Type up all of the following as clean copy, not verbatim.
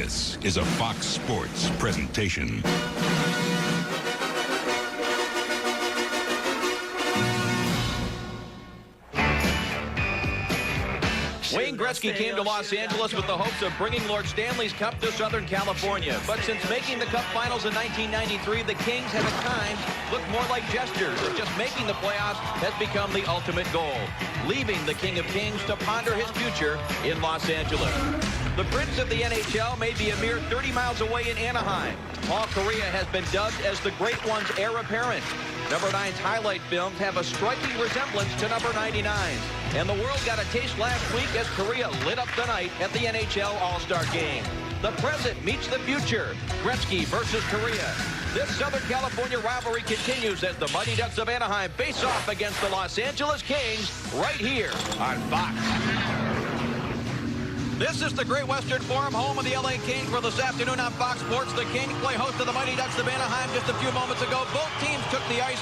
This is a Fox Sports presentation. Wayne Gretzky came to Los Angeles with the hopes of bringing Lord Stanley's Cup to Southern California. But since making the Cup Finals in 1993, the Kings have at times looked more like gestures. Just making the playoffs has become the ultimate goal, leaving the King of Kings to ponder his future in Los Angeles. The Prince of the NHL may be a mere 30 miles away in Anaheim. Paul Kariya has been dubbed as the Great One's heir apparent. Number 9's highlight films have a striking resemblance to number 99. And the world got a taste last week as Kariya lit up the night at the NHL All-Star Game. The present meets the future. Gretzky versus Kariya. This Southern California rivalry continues as the Mighty Ducks of Anaheim face off against the Los Angeles Kings right here on Fox. This is the Great Western Forum, home of the LA Kings, for this afternoon on Fox Sports. The Kings play host to the Mighty Ducks of Anaheim just a few moments ago. Both teams took the ice,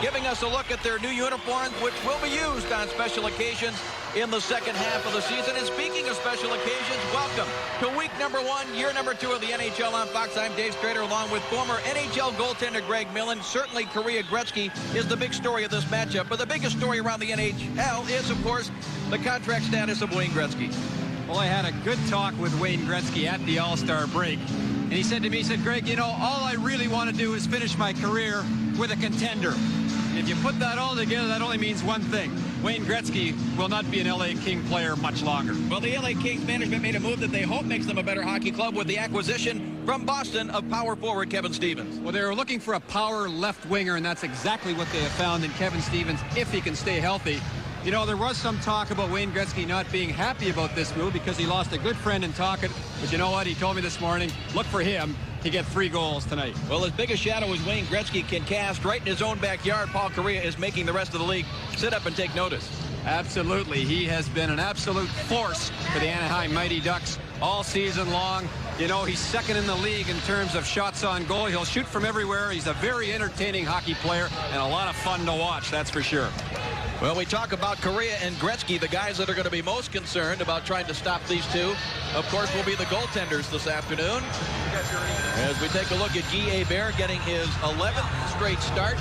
giving us a look at their new uniforms, which will be used on special occasions in the second half of the season. And speaking of special occasions, welcome to week number 1, year number 2 of the NHL on Fox. I'm Dave Strader, along with former NHL goaltender Greg Millen. Certainly, Kariya Gretzky is the big story of this matchup, but the biggest story around the NHL is, of course, the contract status of Wayne Gretzky. Well, I had a good talk with Wayne Gretzky at the All-Star break. And he said to me, he said, Greg, you know, all I really want to do is finish my career with a contender. And if you put that all together, that only means one thing. Wayne Gretzky will not be an LA King player much longer. Well, the LA Kings management made a move that they hope makes them a better hockey club with the acquisition from Boston of power forward Kevin Stevens. Well, they were looking for a power left winger, and that's exactly what they have found in Kevin Stevens, if he can stay healthy. You know, there was some talk about Wayne Gretzky not being happy about this move because he lost a good friend in Tocchet. But you know what? He told me this morning, look for him to get 3 goals tonight. Well, as big a shadow as Wayne Gretzky can cast right in his own backyard, Paul Kariya is making the rest of the league sit up and take notice. Absolutely. He has been an absolute force for the Anaheim Mighty Ducks all season long. You know, he's second in the league in terms of shots on goal. He'll shoot from everywhere. He's a very entertaining hockey player and a lot of fun to watch, that's for sure. Well, we talk about Kariya and Gretzky, the guys that are going to be most concerned about trying to stop these two. Of course, will be the goaltenders this afternoon. As we take a look at Guy Hebert getting his 11th straight start.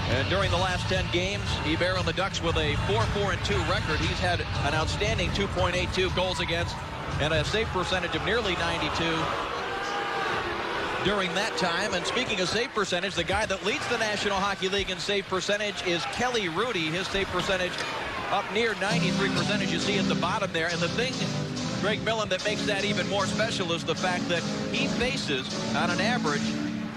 And during the last 10 games, Hebert on the Ducks with a 4-4-2 record. He's had an outstanding 2.82 goals against and a save percentage of nearly 92 during that time. And speaking of save percentage, the guy that leads the National Hockey League in save percentage is Kelly Rudy. His save percentage up near 93%, as you see at the bottom there. And the thing, Greg Millen, that makes that even more special is the fact that he faces, on an average,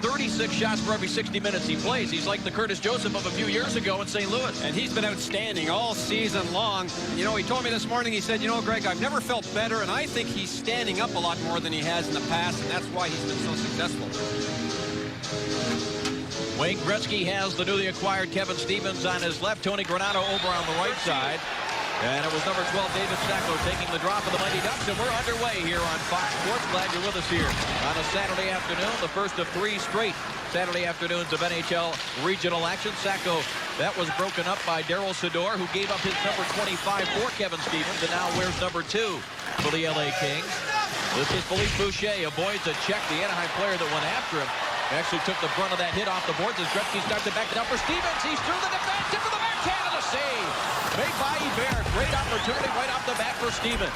36 shots for every 60 minutes he plays. He's like the Curtis Joseph of a few years ago in St. Louis. And he's been outstanding all season long. You know, he told me this morning, he said, you know, Greg, I've never felt better, and I think he's standing up a lot more than he has in the past, and that's why he's been so successful. Wayne Gretzky has the newly acquired Kevin Stevens on his left, Tony Granato over on the right side. And it was number 12, David Sacco, taking the drop of the Mighty Ducks. And we're underway here on Fox Sports. Glad you're with us here on a Saturday afternoon, the first of 3 straight Saturday afternoons of NHL regional action. Sacco, that was broken up by Daryl Sador, who gave up his number 25 for Kevin Stevens and now wears number 2 for the LA Kings. This is Philippe Boucher, avoids a check. The Anaheim player that went after him actually took the brunt of that hit off the boards as Gretzky starts to back it up for Stevens. He's through the defense, tip of the backhand, and a save made by Hebert. Great opportunity right off the bat for Stevens.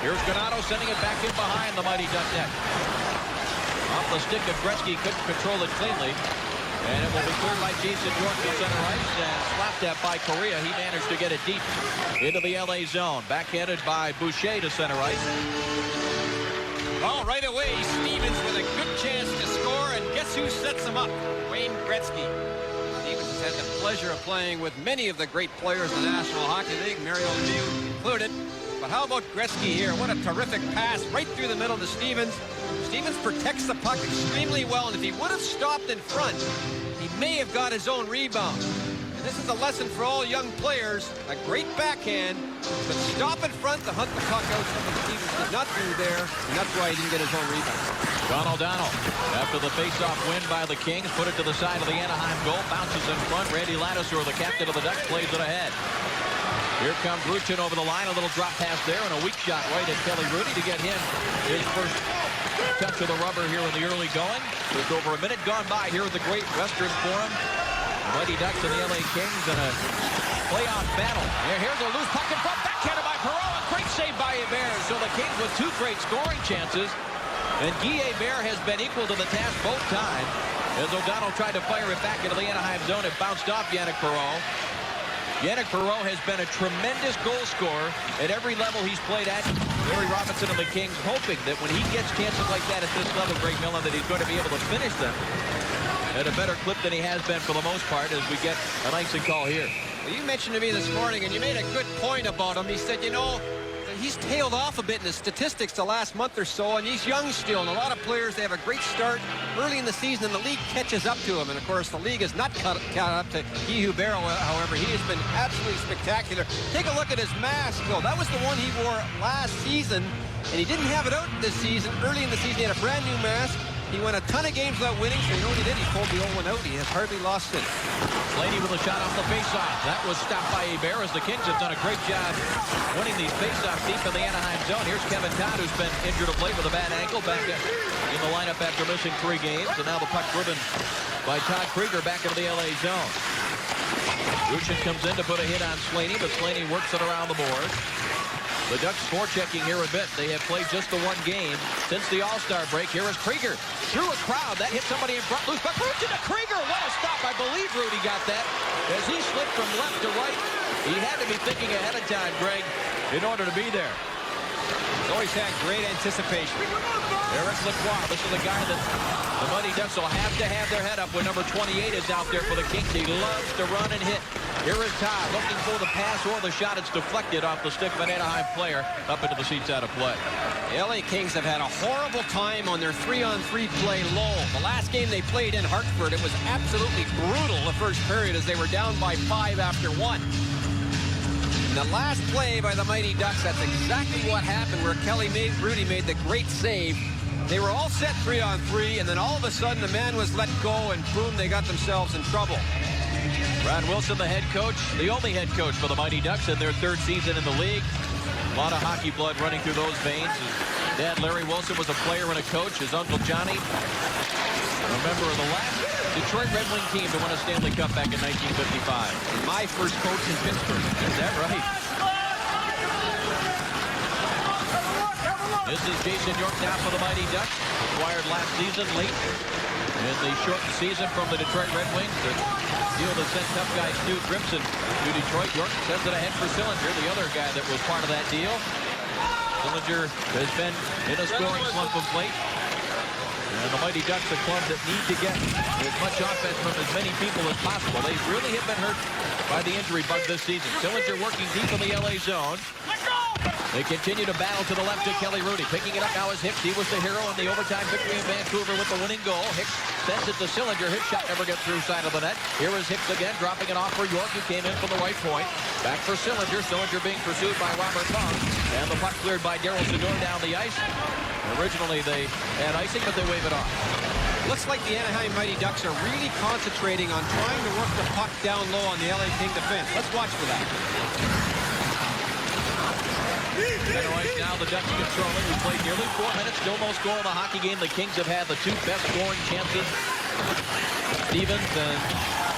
Here's Granato sending it back in behind the Mighty Duck net. Off the stick of Gretzky, couldn't control it cleanly. And it will be cleared by Jason York to center ice and slapped at by Kariya. He managed to get it deep into the LA zone. Backhanded by Boucher to center ice. Well, right away, Stevens with a good chance to score, and guess who sets him up? Wayne Gretzky. Stevens has had the pleasure of playing with many of the great players in the National Hockey League, Mario Lemieux included. But how about Gretzky here? What a terrific pass right through the middle to Stevens. Stevens protects the puck extremely well, and if he would have stopped in front, he may have got his own rebound. And this is a lesson for all young players. A great backhand, but stop in front to hunt the puck out, something Stevens did not do there, and that's why he didn't get his own rebound. John O'Donnell, after the face-off win by the Kings, put it to the side of the Anaheim goal, bounces in front. Randy Ladouceur, the captain of the Ducks, plays it ahead. Here comes Ruchin over the line, a little drop pass there, and a weak shot right at Kelly Rudy to get him his first touch of the rubber here in the early going. There's over a minute gone by here at the Great Western Forum. The Mighty Ducks and the LA Kings in a playoff battle. Here's a loose puck in front, backhanded by Perreault. Great save by Hebert. So the Kings with 2 great scoring chances. And Guy Hebert has been equal to the task both times. As O'Donnell tried to fire it back into the Anaheim zone, it bounced off Yannick Perreault. Yannick Perreault has been a tremendous goal scorer at every level he's played at. Larry Robinson and the Kings hoping that when he gets chances like that at this level, Greg Millen, that he's going to be able to finish them at a better clip than he has been for the most part as we get an icing call here. Well, you mentioned to me this morning, and you made a good point about him. He said, you know, he's tailed off a bit in his statistics the last month or so, and he's young still. And a lot of players, they have a great start early in the season, and the league catches up to him. And, of course, the league is not caught up to Guy Hebert, however. He has been absolutely spectacular. Take a look at his mask, though. That was the one he wore last season, and he didn't have it out this season. Early in the season, he had a brand-new mask. He won a ton of games without winning, so you know what he did? He pulled the old one out. He has hardly lost it. Slaney with a shot off the faceoff. That was stopped by Hebert as the Kings have done a great job winning these faceoffs deep in the Anaheim zone. Here's Kevin Todd, who's been injured of late with a bad ankle, back in the lineup after missing 3 games. And now the puck driven by Todd Krieger back into the LA zone. Ruchin comes in to put a hit on Slaney, but Slaney works it around the board. The Ducks forechecking here a bit. They have played just the 1 game since the All-Star break. Here is Krieger through a crowd. That hit somebody in front. Loose puck. Ruchin to Krieger. What a stop. I believe Rudy got that as he slipped from left to right. He had to be thinking ahead of time, Greg, in order to be there. He's always had great anticipation. Eric Lacroix. This is the guy that the Mighty Ducks will have to have their head up when number 28 is out there for the Kings. He loves to run and hit. Here is Todd looking for the pass or the shot. It's deflected off the stick of an Anaheim player up into the seats out of play. The LA Kings have had a horrible time on their 3-on-3 play low. The last game they played in Hartford, it was absolutely brutal the first period as they were down by 5 after 1. In the last play by the Mighty Ducks, that's exactly what happened where Rudy made the great save. They were all set 3-on-3, and then all of a sudden the man was let go, and boom, they got themselves in trouble. Brad Wilson, the head coach, the only head coach for the Mighty Ducks in their 3rd season in the league. A lot of hockey blood running through those veins. His dad, Larry Wilson, was a player and a coach. His uncle, Johnny, a member of the last Detroit Red Wing team to win a Stanley Cup back in 1955. My first coach in Pittsburgh. Is that right? This is Jason York now for the Mighty Ducks. Acquired last season late in the shortened season from the Detroit Red Wings. The deal that sent tough guy Stu Grimson to Detroit. York sends it ahead for Sillinger, the other guy that was part of that deal. Sillinger has been in a scoring slump of late. And the Mighty Ducks, a club that need to get as much offense from as many people as possible. They really have been hurt by the injury bug this season. Sillinger working deep in the LA zone. They continue to battle to the left to Kelly Rudy. Picking it up now is Hicks. He was the hero in the overtime victory in Vancouver with the winning goal. Hicks sends it to Sillinger. His shot never gets through side of the net. Here is Hicks again, dropping it off for York, who came in from the right point. Back for Sillinger. Sillinger being pursued by Robert Fong. And the puck cleared by Daryl Sador down the ice. Originally they had icing, but they wave it off. Looks like the Anaheim Mighty Ducks are really concentrating on trying to work the puck down low on the LA King defense. Let's watch for that. Right now the Ducks controlling. We played nearly 4 minutes. Still most goal in the hockey game. The Kings have had the 2 best scoring chances. Stevens and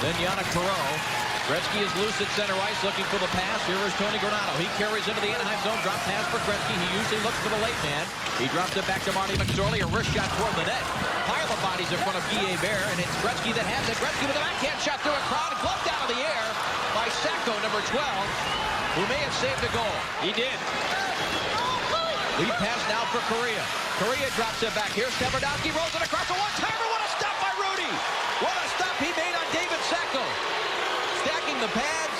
then Yannick Perreault. Gretzky is loose at center ice looking for the pass. Here is Tony Granato. He carries into the Anaheim zone. Drop pass for Gretzky. He usually looks for the late man. He drops it back to Marty McSorley. A wrist shot toward the net. Pile of bodies in front of Guy Hebert, and it's Gretzky that has it. Gretzky with a backhand shot through a crowd. Gloved out of the air by Sacco, number 12, who may have saved a goal. He did. Lead pass now for Correa. Correa drops it back. Here's Tverdovsky, rolls it across. A one-timer. What a stop by Rudy. What a stop he made on David Sacco. Stacking the pads.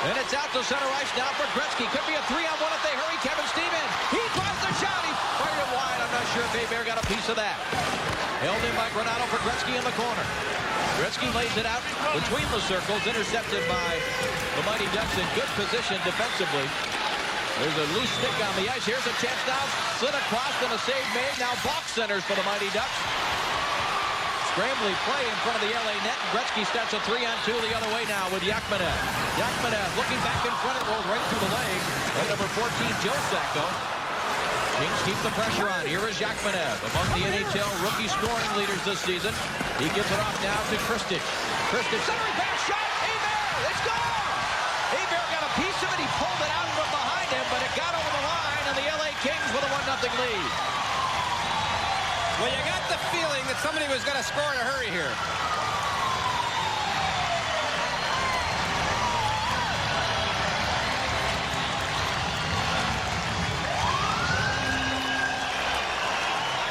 And it's out to center ice now for Gretzky. Could be a 3-on-1 if they hurry. Kevin Stevens. He drives the shot. He fired it wide. I'm not sure if Hebert got a piece of that. Held in by Granato for Gretzky in the corner. Gretzky lays it out between the circles. Intercepted by the Mighty Ducks in good position defensively. There's a loose stick on the ice. Here's a chance now. Slid across and a save made. Now box centers for the Mighty Ducks. Scrambly play in front of the LA net. And Gretzky starts a 3-on-2 the other way now with Yakmanev. Yakmanev looking back in front. It rolls right through the leg. And number 14, Joe Sacco. Kings keep the pressure on. Here is Yakmanev, among the NHL rookie scoring leaders this season. He gives it off now to Kristich. Kristich, centering back shot. Hebert, it's gone. Hebert got a piece of it. He pulled it out from behind him, but it got over the line, and the LA Kings with a 1-0 lead. Well, you got the feeling that somebody was going to score in a hurry here.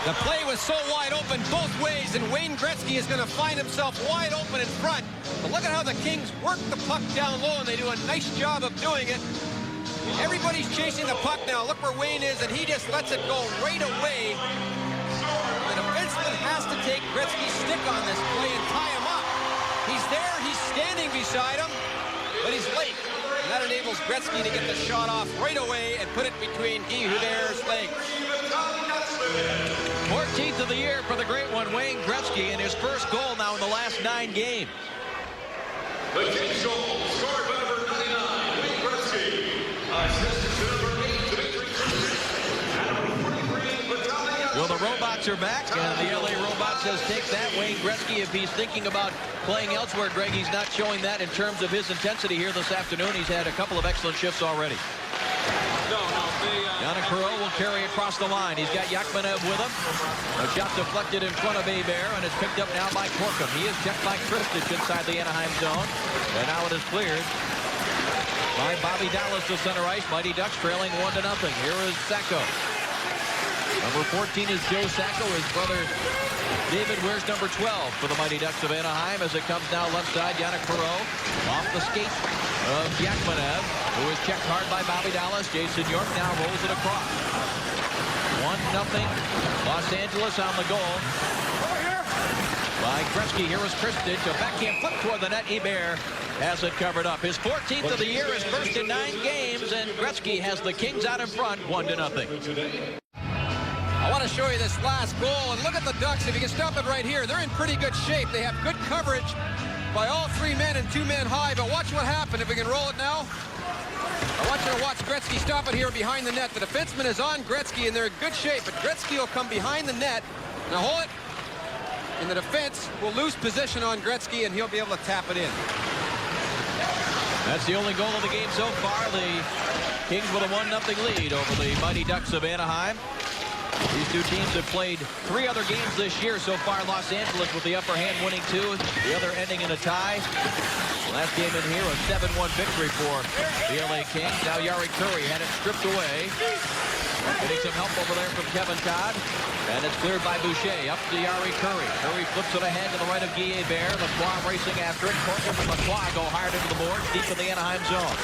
The play was so wide open both ways, and Wayne Gretzky is going to find himself wide open in front. But look at how the Kings work the puck down low, and they do a nice job of doing it. Everybody's chasing the puck now. Look where Wayne is, and he just lets it go right away. The defenseman has to take Gretzky's stick on this play and tie him up. He's there, he's standing beside him, but he's late. And that enables Gretzky to get the shot off right away and put it between Guy Hubert's legs. 14th of the year for the great one, Wayne Gretzky, and his first goal now in the last 9 games. The Kings goal, scored by number 99, Wayne Gretzky. Assisted to number 8, Dimitri Kristich. Well, the Robots are back, and the LA Robots says take that. Wayne Gretzky, if he's thinking about playing elsewhere, Greg, he's not showing that in terms of his intensity here this afternoon. He's had a couple of excellent shifts already. Yannick Perreault will carry across the line. He's got Yakmanev with him. A shot deflected in front of Hebert, and it's picked up now by Corkum. He is checked by Kristich inside the Anaheim zone. And now it is cleared by Bobby Dallas to center ice. Mighty Ducks trailing 1-0. Here is Sacco. Number 14 is Joe Sacco. His brother David wears number 12 for the Mighty Ducks of Anaheim as it comes now left side. Yannick Perreault off the skate of Yakmanev, who is checked hard by Bobby Dallas. Jason York now rolls it across. 1-0 Los Angeles on the goal by Gretzky. Here is Kristich. A backhand flip toward the net. Hebert has it covered up. His 14th of the year, his first in 9 games, and Gretzky has the Kings out in front 1-0. I want to show you this last goal, and look at the Ducks. If you can stop it right here, they're in pretty good shape. They have good coverage by all 3 men and 2 men high, but watch what happened. If we can roll it now. I want you to watch Gretzky stop it here behind the net. The defenseman is on Gretzky, and they're in good shape, but Gretzky will come behind the net. Now hold it, and the defense will lose position on Gretzky, and he'll be able to tap it in. That's the only goal of the game so far. The Kings with a 1-0 lead over the Mighty Ducks of Anaheim. These two teams have played 3 other games this year so far. Los Angeles with the upper hand, winning 2, the other ending in a tie. Last game in here, a 7-1 victory for the LA Kings. Now Yari Curry had it stripped away. Getting some help over there from Kevin Todd. And it's cleared by Boucher. Up to Yari Curry. Curry flips it ahead to the right of Guy Hebert. Lacroix racing after it. Corkum and Lacroix go hard into the board, deep in the Anaheim zone.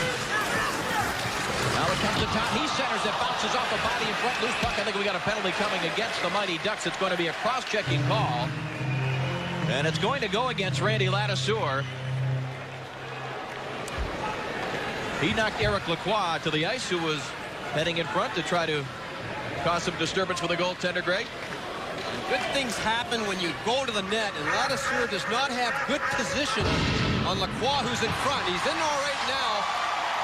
Now it comes to top. He centers it, bounces off the body in front. Loose puck. I think we got a penalty coming against the Mighty Ducks. It's going to be a cross-checking call. And it's going to go against Randy Ladouceur. He knocked Eric Lacroix to the ice, who was heading in front to try to cause some disturbance for the goaltender, Greg. Good things happen when you go to the net, and Ladouceur does not have good position on Lacroix, who's in front. He's in all right now.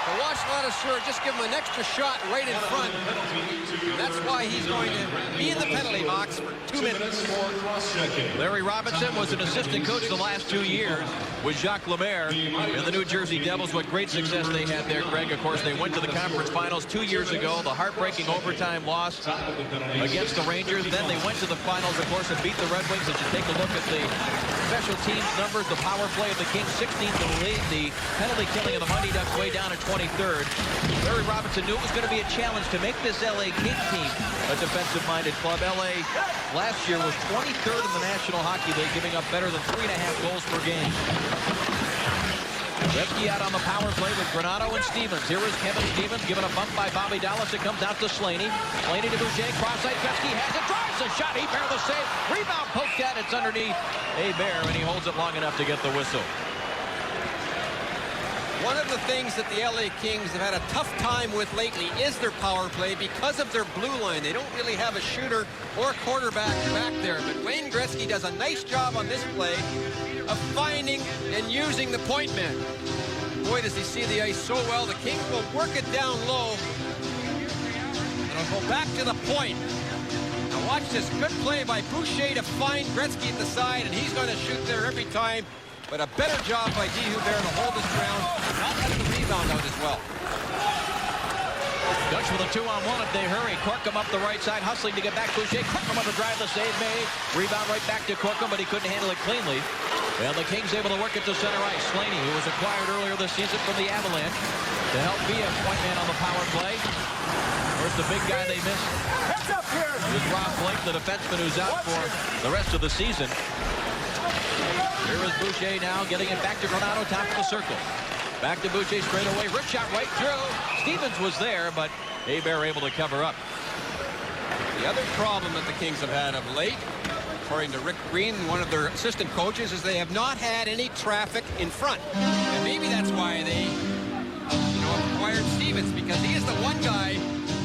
But watch Ladouceur just give him an extra shot right in front. And that's why he's going to be in the penalty box for 2 minutes. Larry Robinson was an assistant coach the last 2 years with Jacques Lemaire and the New Jersey Devils. What great success they had there, Greg. Of course, they went to the conference finals 2 years ago. The heartbreaking overtime loss against the Rangers. Then they went to the finals, of course, and beat the Red Wings. As you take a look at the special teams numbers, the power play of the Kings, 16th in the league. The penalty killing of the Mighty Ducks way down at 23rd. Larry Robinson knew it was going to be a challenge to make this LA King team a defensive-minded club. LA last year was 23rd in the National Hockey League, giving up better than 3.5 goals per game. Gretzky out on the power play with Granato and Stevens. Here is Kevin Stevens given a bump by Bobby Dallas. It comes out to Slaney. Slaney to Boucher. Cross-site. Gretzky has it. Drives a shot. Hebert the save. Rebound poked at. It's underneath Hebert, and he holds it long enough to get the whistle. One of the things that the LA Kings have had a tough time with lately is their power play because of their blue line. They don't really have a shooter or quarterback back there. But Wayne Gretzky does a nice job on this play of finding and using the point men. Boy, does he see the ice so well. The Kings will work it down low. And go back to the point. Now watch this good play by Boucher to find Gretzky at the side, and he's going to shoot there every time. But a better job by D. Hubert to hold his ground, not let the rebound out as well. Ducks with a 2-on-1 if they hurry. Corkum up the right side, hustling to get back. Boucher, Corkum on the drive, the save made. Rebound right back to Corkum, but he couldn't handle it cleanly. And the Kings able to work it to center ice. Slaney, who was acquired earlier this season from the Avalanche, to help be a point man on the power play. Where's the big guy they missed? Heads up here. Is Rob Blake, the defenseman who's out for the rest of the season. Here is Boucher now getting it back to Granato, top of the circle. Back to Boucher straight away. Rip shot right through. Stevens was there, but Hebert able to cover up. The other problem that the Kings have had of late, according to Rick Green, one of their assistant coaches, is they have not had any traffic in front. And maybe that's why they, acquired Stevens, because he is the one guy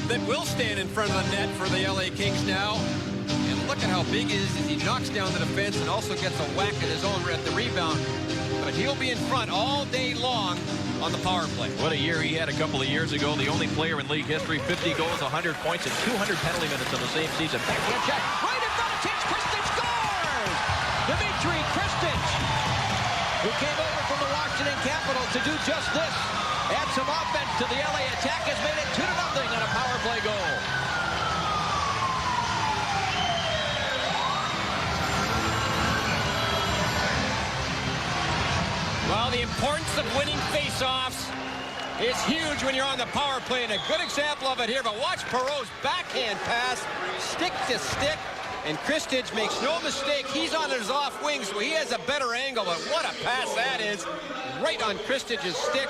that will stand in front of the net for the LA Kings now. And look at how big he is as he knocks down the defense and also gets a whack at his own at the rebound. But he'll be in front all day long on the power play. What a year he had a couple of years ago. The only player in league history, 50 goals, 100 points, and 200 penalty minutes in the same season. Backhand shot, right in front of Tix. Kristich scores! Dmitry Kristich, who came over from the Washington Capitals to do just this. Add some offense to the LA attack, has made it 2-0 on a power play goal. Well, the importance of winning face-offs is huge when you're on the power play, and a good example of it here. But watch Perreault's backhand pass, stick to stick, and Kristich makes no mistake. He's on his off wing, so he has a better angle, but what a pass that is. Right on Kristich's stick.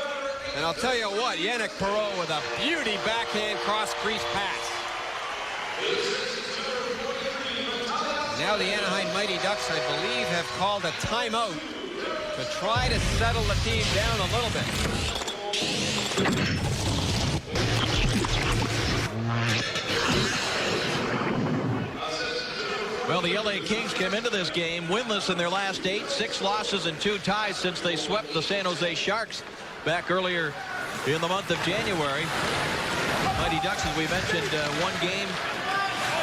And I'll tell you what, Yannick Perreault with a beauty backhand cross-crease pass. Now the Anaheim Mighty Ducks, I believe, have called a timeout to try to settle the team down a little bit. Well, the LA Kings came into this game winless in their last 8, 6 losses and 2 ties since they swept the San Jose Sharks back earlier in the month of January. Mighty Ducks, as we mentioned, one game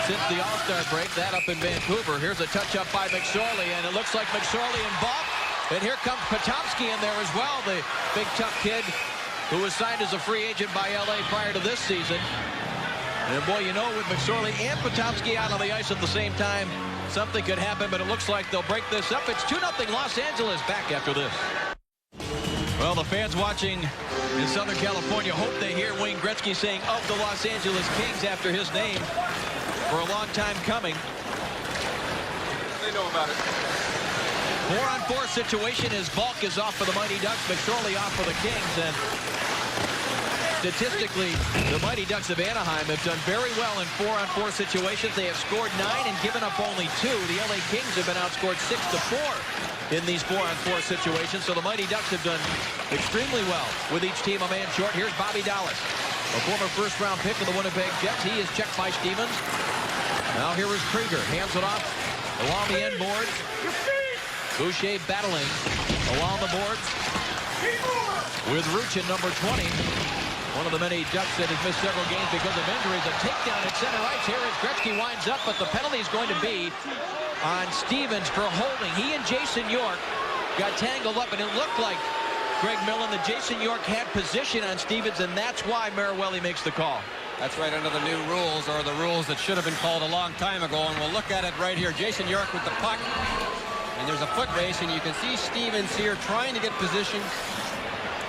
since the All-Star break, that up in Vancouver. Here's a touch-up by McSorley, and it looks like McSorley and Balk. And here comes Potomski in there as well, the big tough kid who was signed as a free agent by LA prior to this season. And boy, with McSorley and Potomski out on the ice at the same time, something could happen, but it looks like they'll break this up. It's 2-0 Los Angeles back after this. Well, the fans watching in Southern California hope they hear Wayne Gretzky saying of the Los Angeles Kings after his name for a long time coming. They know about it. 4-on-4 situation as Balk is off for the Mighty Ducks, McSorley off for the Kings, and statistically, the Mighty Ducks of Anaheim have done very well in 4-on-4 situations. They have scored 9 and given up only 2. The LA Kings have been outscored 6-4 in these 4-on-4 situations, so the Mighty Ducks have done extremely well with each team a man short. Here's Bobby Dallas, a former first-round pick of the Winnipeg Jets. He is checked by Stevens. Now here is Krieger, hands it off along the end boards. Boucher battling along the boards with Ruchin, number 20. One of the many Ducks that has missed several games because of injuries. A takedown at center ice. Here as Gretzky winds up, but the penalty is going to be on Stevens for holding. He and Jason York got tangled up, and it looked like, Greg Millen, that Jason York had position on Stevens, and that's why Maruelli makes the call. That's right, under the new rules, or the rules that should have been called a long time ago, and we'll look at it right here. Jason York with the puck, and there's a foot race, and you can see Stevens here trying to get position.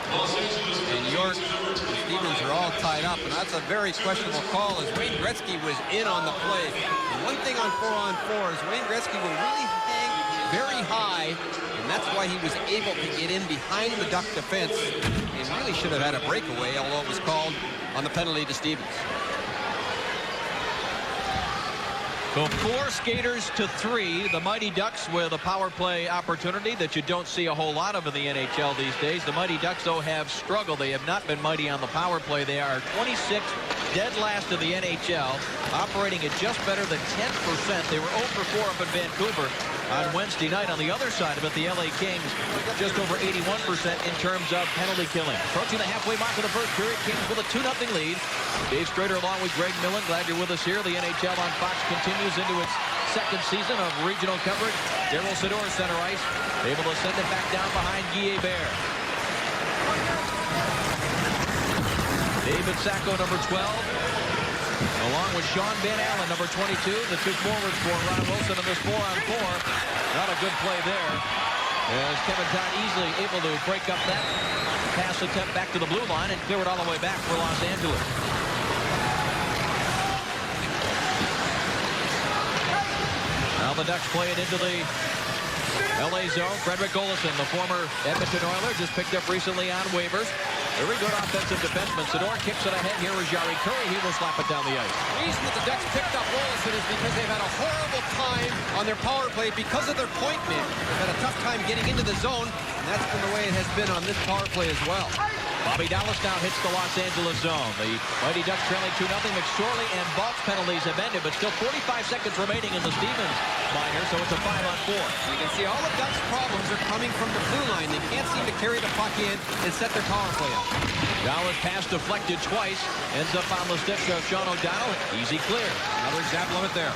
And York and Stevens are all tied up, and that's a very questionable call as Wayne Gretzky was in on the play. And one thing on 4-on-4 is Wayne Gretzky will really hang very high, and that's why he was able to get in behind the Duck defense. He really should have had a breakaway, although it was called on the penalty to Stevens. So 4 skaters to 3. The Mighty Ducks with a power play opportunity that you don't see a whole lot of in the NHL these days. The Mighty Ducks, though, have struggled. They have not been mighty on the power play. They are 26th, dead last of the NHL, operating at just better than 10%. They were 0 for 4 up in Vancouver on Wednesday night. On the other side of it, the LA Kings just over 81% in terms of penalty killing. Approaching the halfway mark of the first period, Kings with a 2-0 lead. Dave Strader along with Greg Millen. Glad you're with us here. The NHL on Fox continues into its second season of regional coverage. Darryl Sador center ice, able to send it back down behind Guy Hebert. David Sacco, number 12, along with Sean Van Allen, number 22, the two forwards for Ron Wilson in this 4-on-4. Not a good play there, as Kevin Todd easily able to break up that pass attempt back to the blue line and clear it all the way back for Los Angeles. Now the Ducks play it into the LA zone. Frederick Olofsson, the former Edmonton Oiler, just picked up recently on waivers. Very good offensive defenseman. Sador kicks it ahead. Here is Jari Kurri. He will slap it down the ice. The reason that the Ducks picked up Olofsson is because they've had a horrible time on their power play because of their point man. They've had a tough time getting into the zone, and that's been the way it has been on this power play as well. Bobby Dallas now hits the Los Angeles zone. The Mighty Ducks trailing 2-0. McSorley and Balk's penalties have ended, but still 45 seconds remaining in the Stevens minor, so it's a 5-on-4. You can see all the Ducks' problems are coming from the blue line. They can't seem to carry the puck in and set their power play up. Dallas pass deflected twice. Ends up on the stick of Sean O'Donnell. Easy clear. Another exact limit there.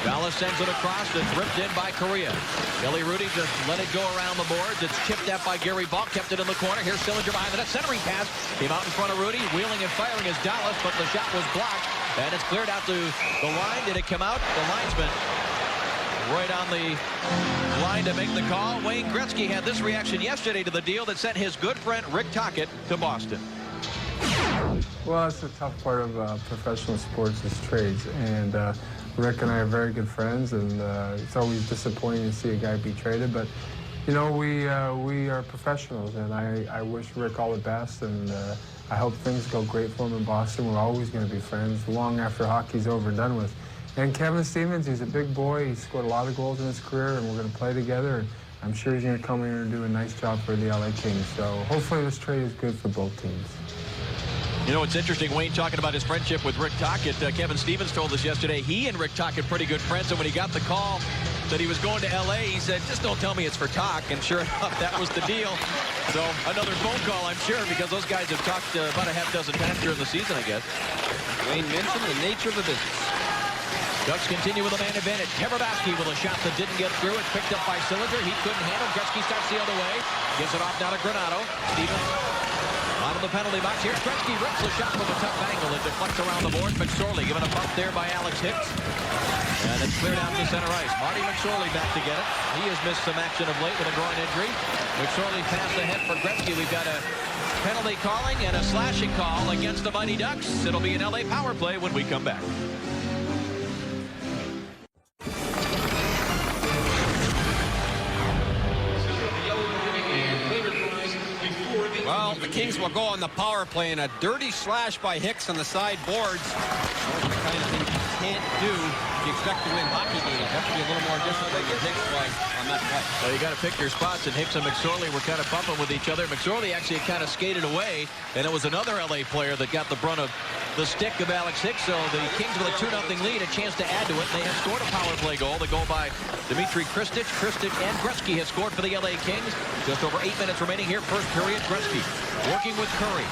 Dallas sends it across. It's ripped in by Correa. Kelly Rudy just let it go around the boards. It's chipped at by Gary Balk. Kept it in the corner. Here's Sillinger behind the net. Centering pass. Came out in front of Rudy. Wheeling and firing is Dallas, but the shot was blocked. And it's cleared out to the line. Did it come out? The linesman right on the line to make the call. Wayne Gretzky had this reaction yesterday to the deal that sent his good friend Rick Tocchet to Boston. Well, it's a tough part of professional sports is trades, and Rick and I are very good friends, and it's always disappointing to see a guy be traded, but you know, we are professionals, and I wish Rick all the best, and I hope things go great for him in Boston. We're always going to be friends long after hockey's over and done with. And Kevin Stevens, he's a big boy. He's scored a lot of goals in his career, and we're going to play together. And I'm sure he's going to come in and do a nice job for the LA Kings. So hopefully this trade is good for both teams. You know, it's interesting, Wayne, talking about his friendship with Rick Tocchet. Kevin Stevens told us yesterday he and Rick Tocchet pretty good friends. And when he got the call that he was going to L.A., he said, just don't tell me it's for Toc. And sure enough, that was the deal. So another phone call, I'm sure, because those guys have talked about a half dozen times during the season, I guess. Wayne mentioned the nature of the business. Ducks continue with a man advantage. Heverbaski with a shot that didn't get through. It's picked up by Sillinger. He couldn't handle. Gretzky starts the other way. Gives it off now to Granato. Stevens out of the penalty box. Here's Gretzky. Rips the shot from a tough angle. It deflects around the board. McSorley given a bump there by Alex Hicks. And it's cleared out to center ice. Marty McSorley back to get it. He has missed some action of late with a groin injury. McSorley passed ahead for Gretzky. We've got a penalty calling and a slashing call against the Mighty Ducks. It'll be an LA power play when we come back. Well, the Kings will go on the power play, and a dirty slash by Hicks on the side boards. That's the kind of thing you can't do if you expect to win hockey games. You have to be a little more disciplined than Hicks was on that play. Well, you got to pick your spots, and Hicks and McSorley were kind of bumping with each other. McSorley actually kind of skated away, and it was another LA player that got the brunt of the stick of Alex Hicks. So the Kings with a 2-0 lead, a chance to add to it. They have scored a power play goal. The goal by Dmitry Kristich. Kristich and Gretzky have scored for the LA Kings. Just over 8 minutes remaining here. First period, Gretzky working with Curry.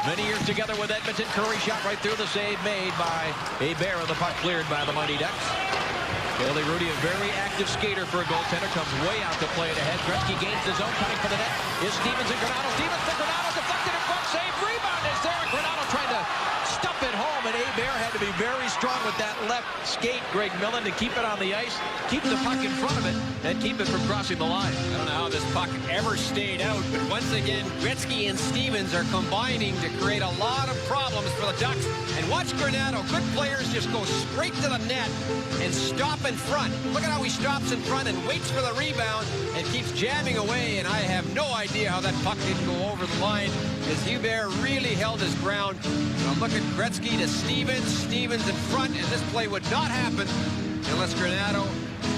Many years together with Edmonton. Curry shot right through, the save made by Hebert. The puck cleared by the Mighty Ducks. Kelly Rudy, a very active skater for a goaltender, comes way out to play it ahead. Gretzky gains his own, cutting for the net. Is Stevens and Granato. Stevens to Granato, deflected in front, save, rebound is there. Granato trying to stuff it home, and Hebert had to be very strong with that left skate, Greg Millen, to keep it on the ice, keep the puck in front of it, and keep it from crossing the line. I don't know how this puck ever stayed out, but once again, Gretzky and Stevens are combining to create a lot of problems for the Ducks. And watch Granato. Good players just go straight to the net and stop in front. Look at how he stops in front and waits for the rebound and keeps jamming away. And I have no idea how that puck didn't go over the line, as Hebert really held his ground. Now look at Gretzky to Stevens. Stevens in front, and this play would not happen unless Granato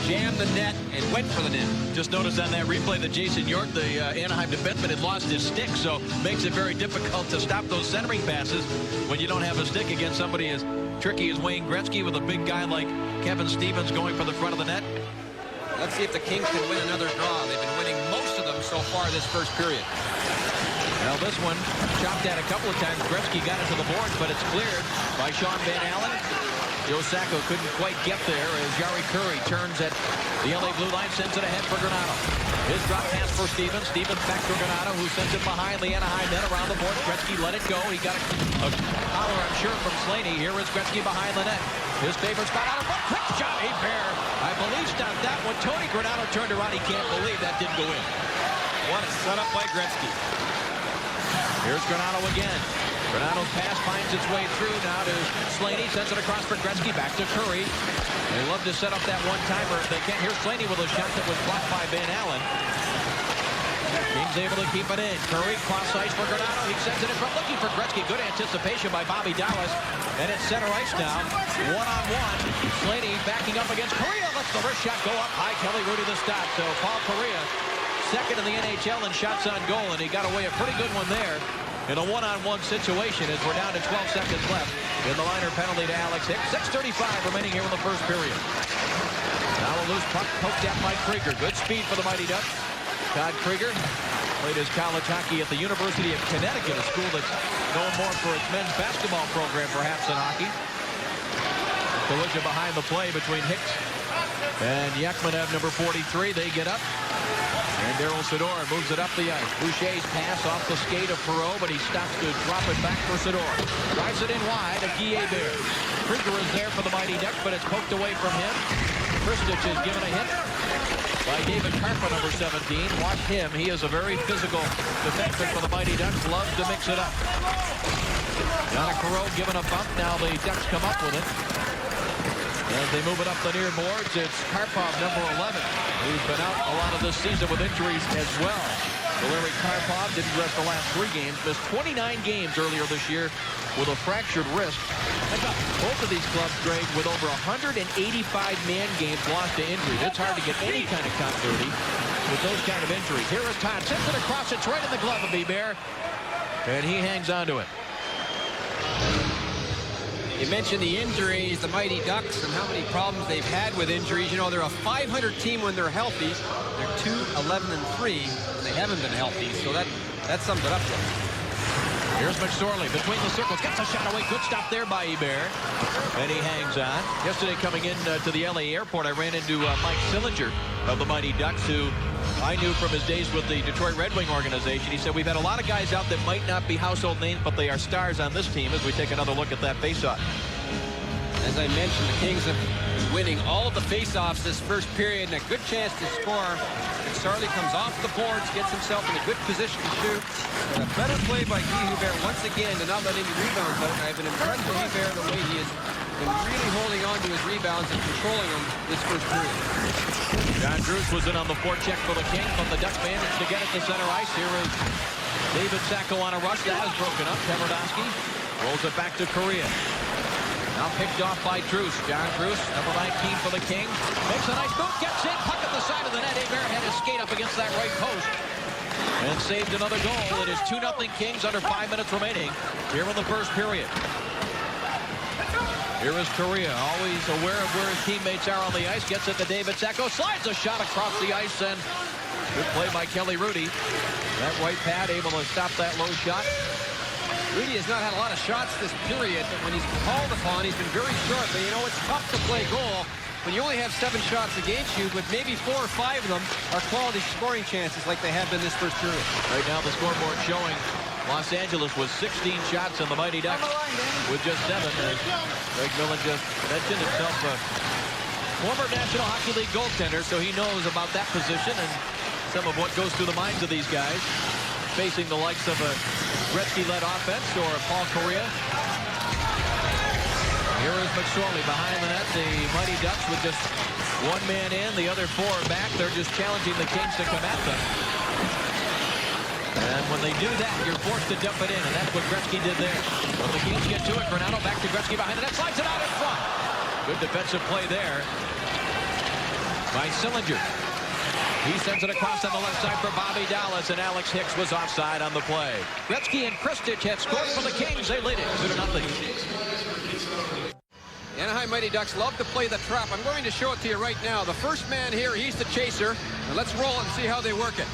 jammed the net and went for the net. Just noticed on that replay that Jason York, the Anaheim defenseman, had lost his stick, so makes it very difficult to stop those centering passes when you don't have a stick against somebody as tricky as Wayne Gretzky with a big guy like Kevin Stevens going for the front of the net. Let's see if the Kings can win another draw. They've been winning most of them so far this first period. Well, this one chopped at a couple of times. Gretzky got it to the boards, but it's cleared by Sean Van Allen. Joe Sacco couldn't quite get there as Jari Kurri turns at the LA blue line, sends it ahead for Granato. His drop pass for Stevens. Stevens back to Granato, who sends it behind the Anaheim net around the board. Gretzky let it go. He got a collar, I'm sure, from Slaney. Here is Gretzky behind the net. His favorite spot out of front. Quick shot. Hebert, I believe, stopped that one. Tony Granato turned around. He can't believe that didn't go in. What a setup by Gretzky. Here's Granato again. Granato's pass finds its way through now to Slaney. Sends it across for Gretzky. Back to Kurri. They love to set up that one-timer if they can. Here's Slaney with a shot that was blocked by Van Allen. Kings able to keep it in. Kurri cross ice for Granato. He sends it in front looking for Gretzky. Good anticipation by Bobby Dallas. And it's center ice now. One-on-one. Slaney backing up against Correa. Lets the wrist shot go up high. Kelly Rudy the stop. So Paul Correa, second in the NHL in shots on goal. And he got away a pretty good one there in a one-on-one situation as we're down to 12 seconds left in the liner penalty to Alex Hicks. 6:35 remaining here in the first period. Now a loose puck poked at by Krieger. Good speed for the Mighty Ducks. Todd Krieger played his college hockey at the University of Connecticut, a school that's known more for its men's basketball program perhaps than hockey. Collision behind the play between Hicks and Yakmanev, number 43. They get up. And Daryl Sador moves it up the ice. Boucher's pass off the skate of Perreault, but he stops to drop it back for Sador. Drives it in wide of Guy Hebert. Krieger is there for the Mighty Ducks, but it's poked away from him. Kristich is given a hit by David Karpa, number 17. Watch him. He is a very physical defenseman for the Mighty Ducks. Loves to mix it up. Yannick Perreault given a bump. Now the Ducks come up with it. As they move it up the near boards, it's Karpov, number 11, who's been out a lot of this season with injuries as well. Valeri Karpov didn't rest the last 3 games, missed 29 games earlier this year with a fractured wrist. Both of these clubs, Greg, with over 185 man games lost to injury. It's hard to get any kind of continuity with those kind of injuries. Here is Todd, sends it across, it's right in the glove of Hebert, and he hangs on to it. You mentioned the injuries, the Mighty Ducks, and how many problems they've had with injuries. You know, they're a 500 team when they're healthy. They're 2-11-3 when they haven't been healthy. So that sums it up for them. Here's McSorley between the circles. Gets a shot away. Good stop there by Hebert. And he hangs on. Yesterday coming in to the LA airport, I ran into Mike Sillinger of the Mighty Ducks, who I knew from his days with the Detroit Red Wing organization. He said, we've had a lot of guys out that might not be household names, but they are stars on this team as we take another look at that faceoff. As I mentioned, the Kings have been winning all of the faceoffs this first period and a good chance to score. McSorley comes off the boards, gets himself in a good position to shoot. And a better play by Guy Hebert once again to not let any rebounds out. I've been impressed with Hebert the way he has been really holding on to his rebounds and controlling them this first period. John Druce was in on the forecheck for the Kings, but the Ducks managed to get it to center ice. Here is David Sacco on a rush. That is broken up. Tverdovsky rolls it back to Correa. Now picked off by Druce. John Druce, number 19 for the Kings. Makes a nice move, gets in, puck at the side of the net. Hebert had his skate up against that right post and saved another goal. It is 2-0 Kings under 5 minutes remaining here in the first period. Here is Correa, always aware of where his teammates are on the ice. Gets it to David Sacco, slides a shot across the ice, and good play by Kelly Rudy. That right pad able to stop that low shot. Rudy has not had a lot of shots this period, but when he's called upon, he's been very sharp. But, you know, it's tough to play goal when you only have 7 shots against you, but maybe 4 or 5 of them are quality scoring chances like they have been this first period. Right now, the scoreboard showing Los Angeles with 16 shots and the Mighty Ducks with just 7. As Greg Millen just mentioned himself, a former National Hockey League goaltender, so he knows about that position and some of what goes through the minds of these guys, facing the likes of a Gretzky-led offense or a Paul Correa. Here is McSorley behind the net. The Mighty Ducks with just 1 man in, the other 4 are back. They're just challenging the Kings to come at them. And when they do that, you're forced to dump it in, and that's what Gretzky did there. When the Kings get to it, Granato back to Gretzky behind the net, slides it out in front. Good defensive play there by Sillinger. He sends it across on the left side for Bobby Dallas, and Alex Hicks was offside on the play. Gretzky and Kristich have scored for the Kings. They lead it 2-0. The Anaheim Mighty Ducks love to play the trap. I'm going to show it to you right now. The first man here, he's the chaser. And let's roll it and see how they work it.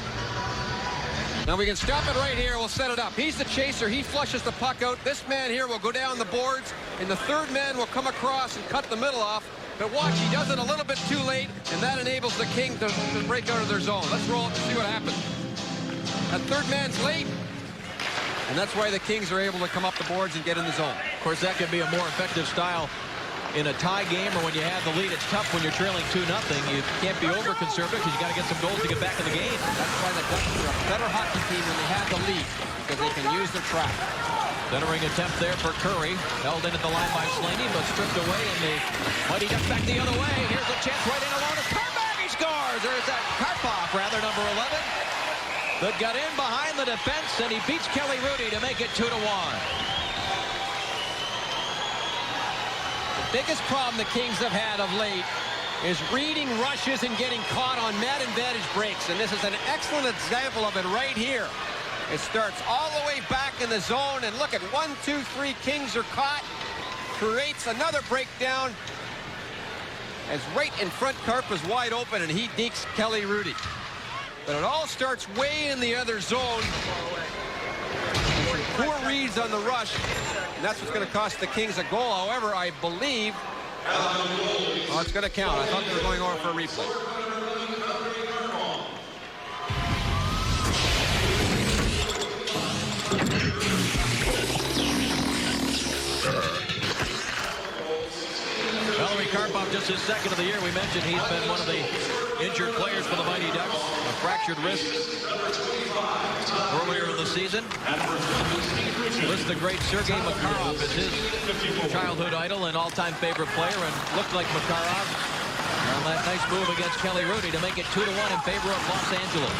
Now we can stop it right here. We'll set it up. He's the chaser. He flushes the puck out. This man here will go down the boards, and the third man will come across and cut the middle off. But watch, he does it a little bit too late, and that enables the King to break out of their zone. Let's roll it and see what happens. That third man's late, and that's why the Kings are able to come up the boards and get in the zone. Of course, that can be a more effective style in a tie game, or when you have the lead. It's tough when you're trailing 2-0. You can't be over-conservative because you got to get some goals to get back in the game. That's why the Ducks are a better hockey team when they have the lead, because they can use their track. Centering attempt there for Curry. Held in at the line by Slaney, but stripped away, and the Mighty Ducks back the other way. Here's a chance right in alone. It's Karpov. He scores. There's that Karpov, rather, number 11. That got in behind the defense, and he beats Kelly Rudy to make it 2-1. The biggest problem the Kings have had of late is reading rushes and getting caught on net advantage breaks. And this is an excellent example of it right here. It starts all the way back in the zone, and look at 1, 2, 3 Kings are caught. Creates another breakdown. As right in front, Karp is wide open, and he dekes Kelly Rudy. But it all starts way in the other zone. Poor reads on the rush, and that's what's going to cost the Kings a goal. However, I believe it's going to count. I thought they were going over for a replay. Valery Karpov, just his second of the year. We mentioned he's been one of the injured players for the Mighty Ducks. A fractured wrist earlier in the season. Lists the great Sergei Makarov as his childhood idol and all-time favorite player, and looked like Makarov on that nice move against Kelly Rudy to make it 2-1 in favor of Los Angeles.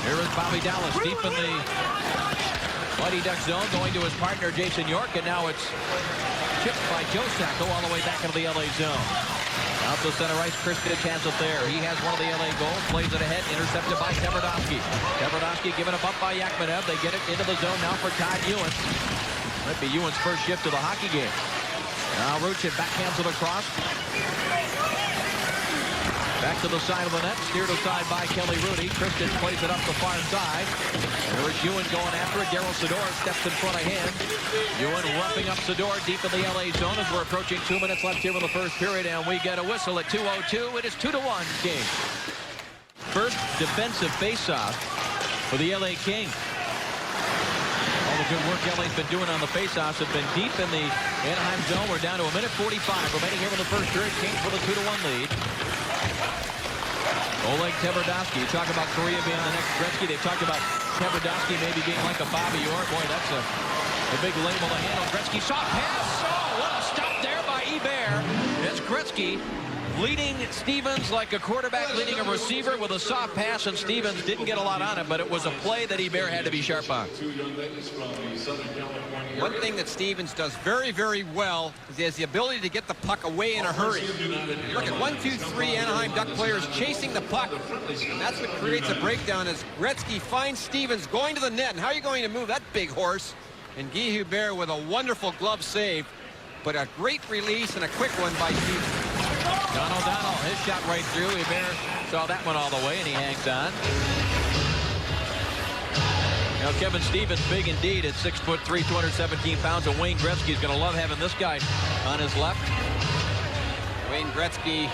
Here is Bobby Dallas deep in the Mighty Ducks zone, going to his partner Jason York, and now it's chipped by Joe Sacco all the way back into the LA zone. Out to center ice, Chris Fitch has it there. He has one of the LA goals, plays it ahead, intercepted by Tverdovsky. Tverdovsky given up by Yakmanev. They get it into the zone now for Todd Ewan. Might be Ewan's first shift of the hockey game. Now Ruchin backhands it across. Back to the side of the net, steered aside by Kelly Rudy. Christian plays it up the far side. There is Ewan going after it. Daryl Sador steps in front of him. Ewan roughing up Sador deep in the LA zone as we're approaching 2 minutes left here in the first period, and we get a whistle at 2:02. It is 2-1 Kings. First defensive faceoff for the LA Kings. All the good work LA's been doing on the faceoffs have been deep in the Anaheim zone. We're down to 1:45 remaining here in the first period. Kings with a 2-1 lead. Oleg Tverdovsky. You talk about Korea being the next Gretzky. They've talked about Tverdovsky maybe being like a Bobby Orr. Boy, that's a big label to handle. Gretzky shot pass. Oh, what a stop there by Hebert. It's Gretzky leading Stevens like a quarterback leading a receiver with a soft pass, and Stevens didn't get a lot on it, but it was a play that Hebert had to be sharp on. One thing that Stevens does very, very well is he has the ability to get the puck away in a hurry. Look at 1, 2, 3 Anaheim Duck players chasing the puck, and that's what creates a breakdown as Gretzky finds Stevens going to the net. And how are you going to move that big horse? And Guy Hebert with a wonderful glove save, but a great release and a quick one by Stevens. John O'Donnell, his shot right through. Hebert saw that one all the way, and he hangs on. Now Kevin Stevens, big indeed at 6'3", 217 pounds, and Wayne Gretzky is going to love having this guy on his left. Wayne Gretzky,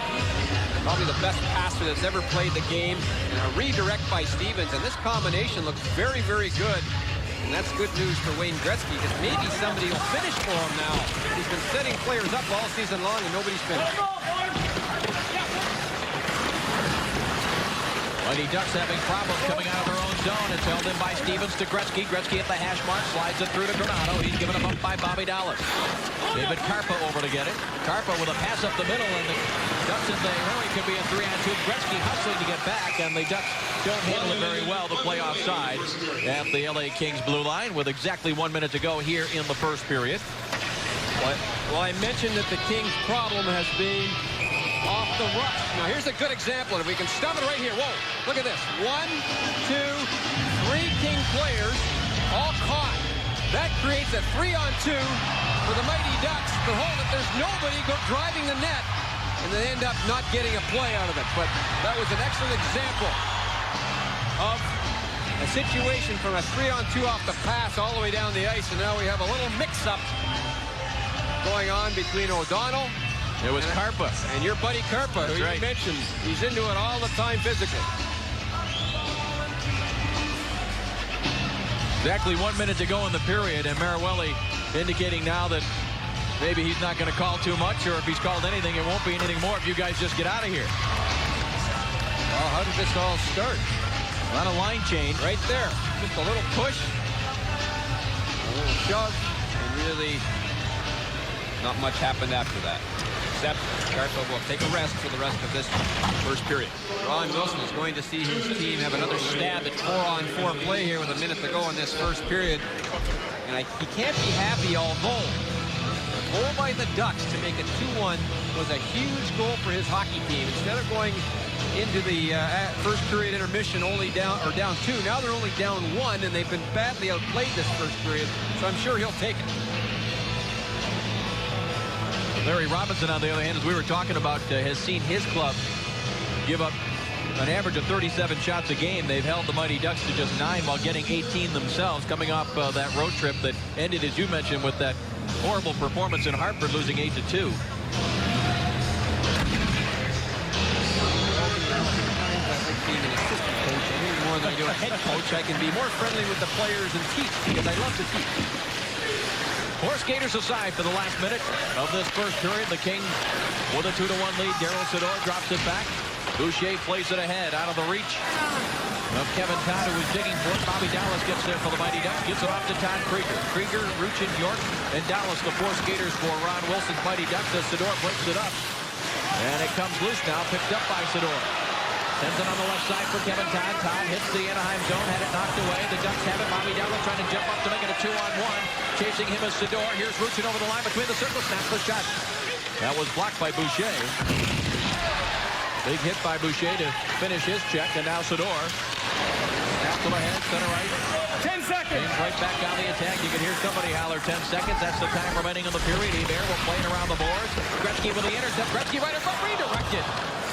probably the best passer that's ever played the game. And a redirect by Stevens, and this combination looks very, very good. And that's good news for Wayne Gretzky, because maybe somebody will finish for him now. He's been setting players up all season long, and nobody's finished. Mighty Ducks having problems coming out of their own zone. It's held in by Stevens to Gretzky. Gretzky at the hash mark, slides it through to Granato. He's given him up by Bobby Dallas. David Karpa over to get it. Karpa with a pass up the middle, and the Ducks in the hurry could be a 3-on-2. Gretzky hustling to get back, and the Ducks don't handle it very well to play offside at the LA Kings blue line with exactly 1 minute to go here in the first period. Well, I mentioned that the Kings' problem has been off the rush. Now, here's a good example. If we can stop it right here. Whoa, look at this. 1, 2, 3 King players all caught. That creates a 3-on-2 for the Mighty Ducks. But hold it, there's nobody driving the net, and they end up not getting a play out of it. But that was an excellent example of a situation from a 3-on-2 off the pass all the way down the ice, and now we have a little mix-up going on between O'Donnell. It was Karpa. And your buddy Karpa, who right. you mentioned. He's into it all the time physically. Exactly 1 minute to go in the period, and Marawelli indicating now that maybe he's not going to call too much, or if he's called anything, it won't be anything more if you guys just get out of here. Well, how did this all start? On a line change. Right there. Just a little push, a little shove, and really not much happened after that. Except Karpa will take a rest for the rest of this first period. Ron Wilson is going to see his team have another stab at 4-on-4 play here with a minute to go in this first period. And he can't be happy, although the goal by the Ducks to make it 2-1 was a huge goal for his hockey team. Instead of going into the first period intermission only down 2, now they're only down 1, and they've been badly outplayed this first period, so I'm sure he'll take it. Larry Robinson, on the other hand, as we were talking about, has seen his club give up an average of 37 shots a game. They've held the Mighty Ducks to just 9 while getting 18 themselves, coming off that road trip that ended, as you mentioned, with that horrible performance in Hartford, losing 8-2. Being an assistant coach, I think more than I do a head coach, I can be more friendly with the players and teach, because I love to teach. 4 skaters aside for the last minute of this first period. The Kings with a 2-1 lead. Daryl Sador drops it back. Boucher plays it ahead, out of the reach of Kevin Todd, who was digging for it. Bobby Dallas gets there for the Mighty Ducks. Gets it off to Todd Krieger. Krieger, Ruchin, York, and Dallas, the 4 skaters for Ron Wilson's Mighty Ducks, as Sador breaks it up. And it comes loose now, picked up by Sador. Sends it on the left side for Kevin Todd. Todd hits the Anaheim zone, had it knocked away. The Ducks have it. Bobby Dallas trying to jump up to make it a 2-on-1. Chasing him is Sador. Here's Ruchin over the line between the circles. Snaps the shot. That was blocked by Boucher. Big hit by Boucher to finish his check. And now Sador. Snap to the head, center right. 10 seconds. James right back on the attack. You can hear somebody holler 10 seconds. That's the time remaining in the period. Hebert will play it around the boards. Gretzky with the intercept. Gretzky right in front. Redirected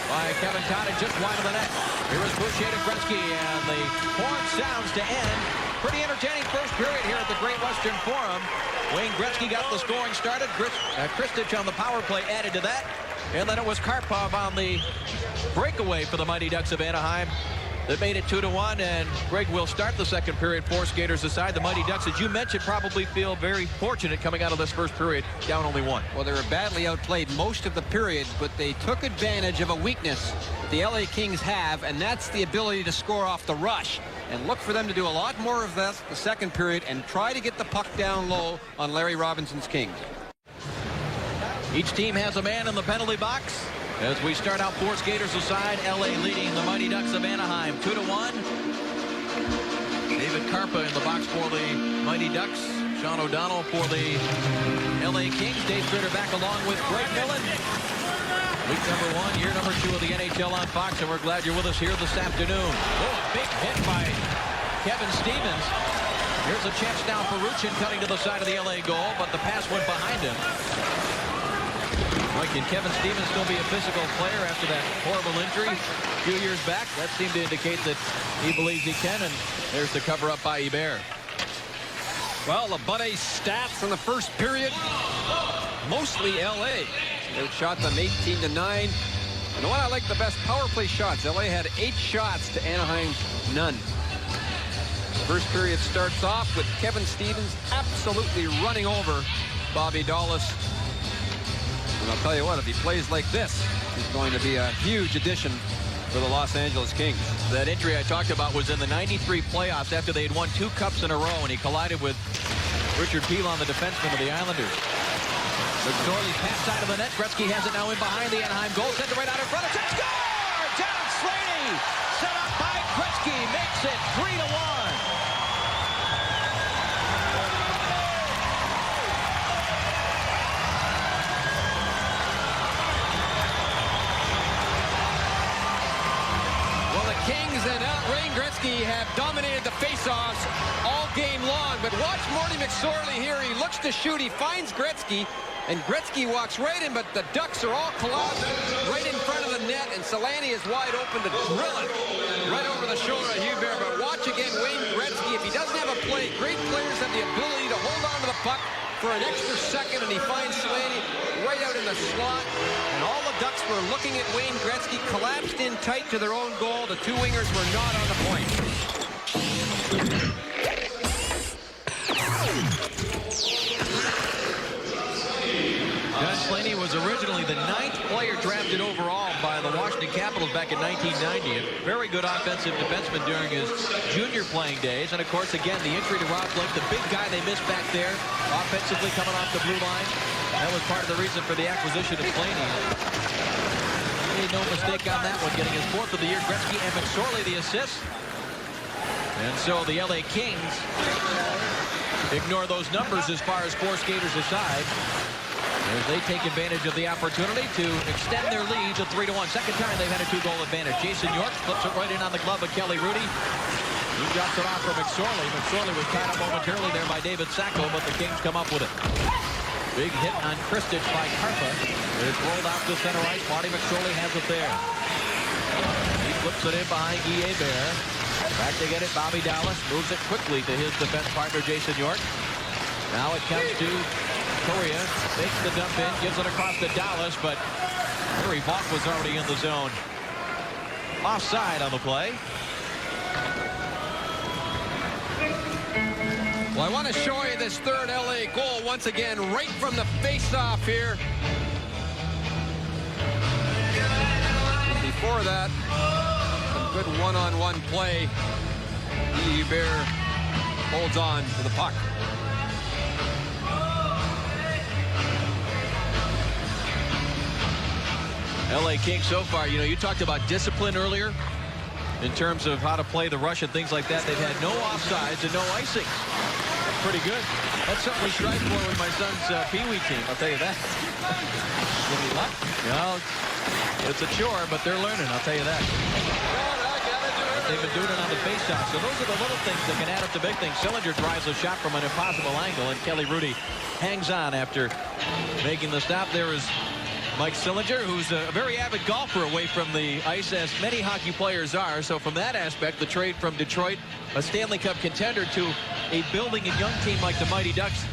by Kevin Todd, just wide of the net. Here is Boucher to Gretzky, and the horn sounds to end. Pretty entertaining first period here at the Great Western Forum. Wayne Gretzky got the scoring started. Kristich on the power play added to that. And then it was Karpov on the breakaway for the Mighty Ducks of Anaheim that made it 2-1, and Greg will start the second period. 4 skaters aside. The Mighty Ducks, as you mentioned, probably feel very fortunate coming out of this first period down only 1. Well, they were badly outplayed most of the period, but they took advantage of a weakness the LA Kings have, and that's the ability to score off the rush. And look for them to do a lot more of that the second period and try to get the puck down low on Larry Robinson's Kings. Each team has a man in the penalty box. As we start out 4 skaters aside, LA leading the Mighty Ducks of Anaheim 2-1. David Karpa in the box for the Mighty Ducks. Sean O'Donnell for the LA Kings. Dave Critter back along with Greg Millen. Week number 1, year number 2 of the NHL on Fox, and we're glad you're with us here this afternoon. Oh, a big hit by Kevin Stevens. Here's a chance now for Ruchin cutting to the side of the LA goal, but the pass went behind him. Can Kevin Stevens still be a physical player after that horrible injury a few years back? That seemed to indicate that he believes he can, and there's the cover-up by Hebert. Well, the Buddy stats in the first period, mostly LA. They shot them 18-9. And the one I like the best, power play shots. LA had 8 shots to Anaheim's none. The first period starts off with Kevin Stevens absolutely running over Bobby Dallas. And I'll tell you what, if he plays like this, he's going to be a huge addition for the Los Angeles Kings. That injury I talked about was in the 93 playoffs after they had won 2 cups in a row, and he collided with Richard Pilon, the defenseman of the Islanders. McSorley pass side of the net. Gretzky has it now in behind the Anaheim goal. Sends it right out in front of it. Score! John Slaney set up by Gretzky. Makes it 3-1. Kings and Wayne Gretzky have dominated the faceoffs all game long, but watch Morty McSorley here. He looks to shoot. He finds Gretzky, and Gretzky walks right in, but the Ducks are all collapsed right in front of the net, and Selanne is wide open to drill it right over the shoulder of Hubert. But watch again, Wayne Gretzky, if he doesn't have a play, great players have the ability to hold on to the puck for an extra second, and he finds Selanne right out in the slot. And all the Ducks were looking at Wayne Gretzky, collapsed in tight to their own goal. The two wingers were not on the point. John Slaney was originally the 9th player drafted overall by the Washington Capitals back in 1990. A very good offensive defenseman during his junior playing days. And, of course, again, the injury to Rob Blake, the big guy they missed back there, offensively coming off the blue line. That was part of the reason for the acquisition of Slaney. He made no mistake on that one, getting his 4th of the year. Gretzky and McSorley the assist. And so the LA Kings ignore those numbers as far as 4 skaters aside, as they take advantage of the opportunity to extend their lead to 3-1. Second time they've had a 2-goal advantage. Jason York flips it right in on the glove of Kelly Rudy. He drops it off for McSorley. McSorley was tied up momentarily there by David Sacco, but the Kings come up with it. Big hit on Kristich by Karpa. It's rolled out to center ice. Marty McSorley has it there. He flips it in behind Guy Hebert. Back to get it, Bobby Dallas moves it quickly to his defense partner, Jason York. Now it comes to Correa, takes the dump in, gives it across to Dallas, but Harry Falk was already in the zone. Offside on the play. Well, I want to show you this third LA goal once again, right from the face-off here. Before that, some good one-on-one play. Hubert holds on to the puck. LA Kings so far, you know, you talked about discipline earlier in terms of how to play the rush and things like that. They've had no offsides and no icing. That's pretty good. That's something we strive for with my son's Pee-wee team, I'll tell you that. Any luck? No, it's a chore, but they're learning, I'll tell you that. They've been doing it on the faceoff. So those are the little things that can add up to big things. Sillinger drives a shot from an impossible angle, and Kelly Rudy hangs on after making the stop. There is Mike Sillinger, who's a very avid golfer away from the ice, as many hockey players are. So from that aspect, the trade from Detroit, a Stanley Cup contender, to a building and young team like the Mighty Ducks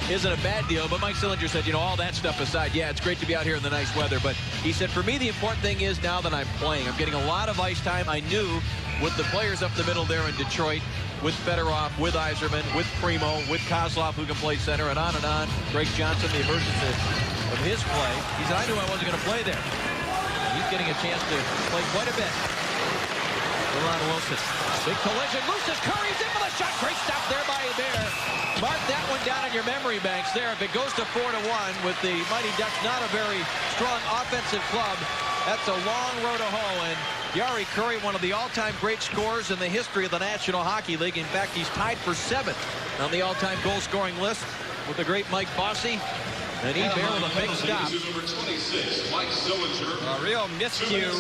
isn't a bad deal. But Mike Sillinger said, you know, all that stuff aside, yeah, it's great to be out here in the nice weather. But he said, for me, the important thing is now that I'm playing, I'm getting a lot of ice time. I knew with the players up the middle there in Detroit, with Fedorov, with Yzerman, with Primo, with Kozlov, who can play center, and on and on. Greg Johnson, the emergence of his play. He said, I knew I wasn't going to play there. He's getting a chance to play quite a bit. Ron Wilson. Big collision. Looses. Curry's in for the shot. Great stop there by Hebert. Mark that one down in your memory banks there. If it goes to 4-1 with the Mighty Ducks, not a very strong offensive club, that's a long road to hoe. And Jari Kurri, one of the all-time great scorers in the history of the National Hockey League. In fact, he's tied for 7th on the all-time goal-scoring list with the great Mike Bossy. And Hebert with a big stop. Number 26, Mike Sillinger. A real miscue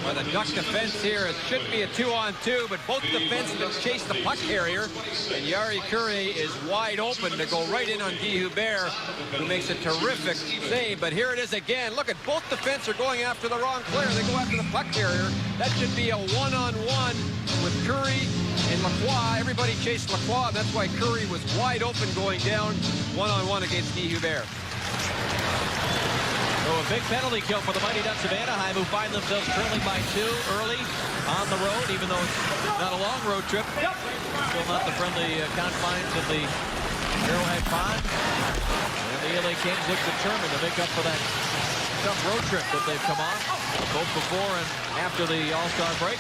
by the Duck defense here. It should be a 2-on-2, but both defensemen chase the puck carrier. And Jari Kurri is wide open to go right in on Guy Hebert, who makes a terrific save. But here it is again. Look at both defense are going after the wrong player. They go after the puck carrier. That should be a one-on-one with Kurri and Lacroix. Everybody chased Lacroix, and that's why Kurri was wide open going down one-on-one against Guy Hebert. So a big penalty kill for the Mighty Ducks of Anaheim, who find themselves trailing by 2 early on the road, even though it's not a long road trip. Still not the friendly confines of the Arrowhead Pond. And the LA Kings look determined to make up for that tough road trip that they've come on, both before and after the All-Star break.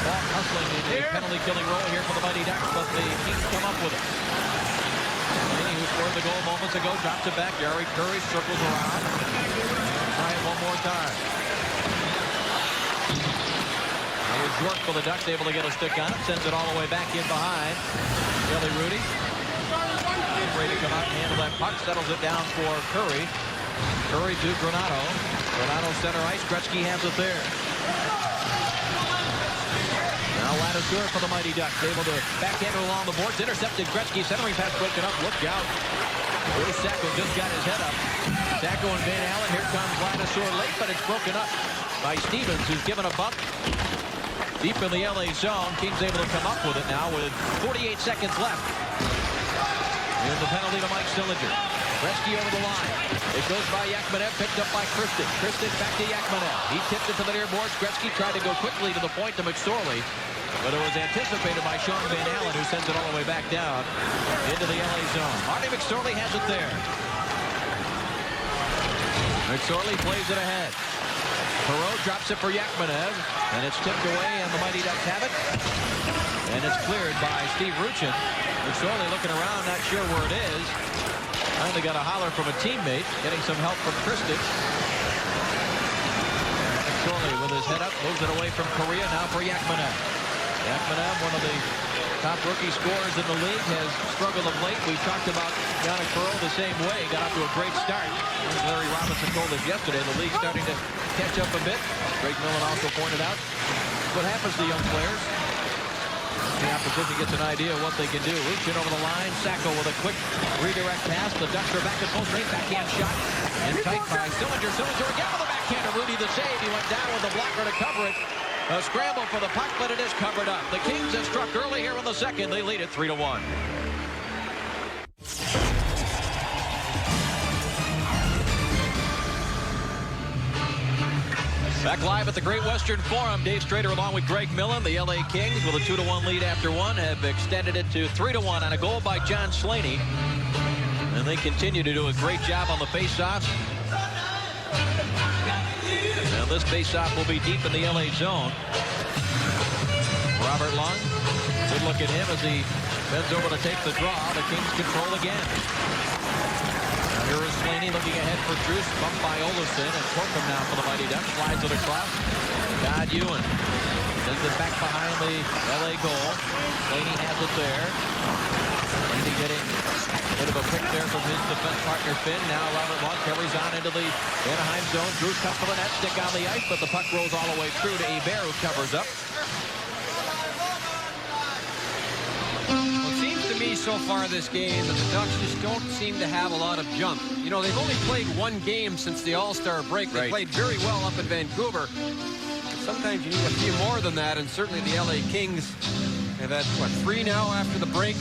Ball hustling in a penalty-killing role here for the Mighty Ducks, but the Kings come up with it. Laney, who scored the goal moments ago, drops it back. Jari Kurri circles around. And try it one more time. Now here's York for the Ducks, able to get a stick on it. Sends it all the way back in behind. Kelly Rudy. Ready to come out and handle that puck. Settles it down for Kurri. Kurri to Granato. Granato center ice. Gretzky has it there. Now Ladouceur for the Mighty Ducks, able to backhand it along the boards. Intercepted. Gretzky centering pass broken up. Look out. Billy Sacco just got his head up. Sacco Sacco and Van Allen. Here comes Lanasour late, but it's broken up by Stevens, who's given a bump deep in the LA zone. Kings able to come up with it now with 48 seconds left. Here's the penalty to Mike Sillinger. Gretzky over the line. It goes by Yakmanev, picked up by Kristin. Kristin back to Yakmanev. He tipped it to the near boards. Gretzky tried to go quickly to the point to McSorley, but it was anticipated by Sean Van Allen, who sends it all the way back down into the LA zone. Marty McSorley has it there. McSorley plays it ahead. Perreault drops it for Yakmanev, and it's tipped away, and the Mighty Ducks have it. And it's cleared by Steve Ruchin. McSorley looking around, not sure where it is. Finally got a holler from a teammate, getting some help from Kristin. McSorley with his head up, moves it away from Korea, now for Yakmanev. Yakmanev, one of the top rookie scorers in the league, has struggled of late. We talked about Yannick Perreault the same way. Got off to a great start. As Larry Robinson told us yesterday, the league's starting to catch up a bit. Greg Millen also pointed out what happens to young players. The opposition gets an idea of what they can do. Ruchin over the line. Sacco with a quick redirect pass. The Ducks are back at full strength. Backhand shot. And tight by Sillinger. Sillinger again with the backhand of Rudy the save. He went down with the blocker to cover it. A scramble for the puck, but it is covered up. The Kings have struck early here in the second. They lead it 3-1. Back live at the Great Western Forum, Dave Strader along with Greg Millen. The LA Kings with a 2-1 lead after one have extended it to 3-1 on a goal by John Slaney. And they continue to do a great job on the faceoffs. Now this faceoff will be deep in the LA zone. Robert Lund, good look at him as he bends over to take the draw. The Kings control again. Here is Slaney looking ahead for Truce, bumped by Olofsson, and Corkum now for the Mighty Ducks. Slides it across. Todd Ewan sends it back behind the LA goal. Slaney has it there. Slaney getting a bit of a pick there from his defense partner Finn. Now Robert Long carries on into the Anaheim zone. Drew comes for the net, stick on the ice, but the puck rolls all the way through to Hebert, who covers up. Me so far this game, and the Ducks just don't seem to have a lot of jump. You know, they've only played one game since the All-Star break. They played very well up in Vancouver. Sometimes you need a few more than that, and certainly the LA Kings have had, what, 3 now after the break?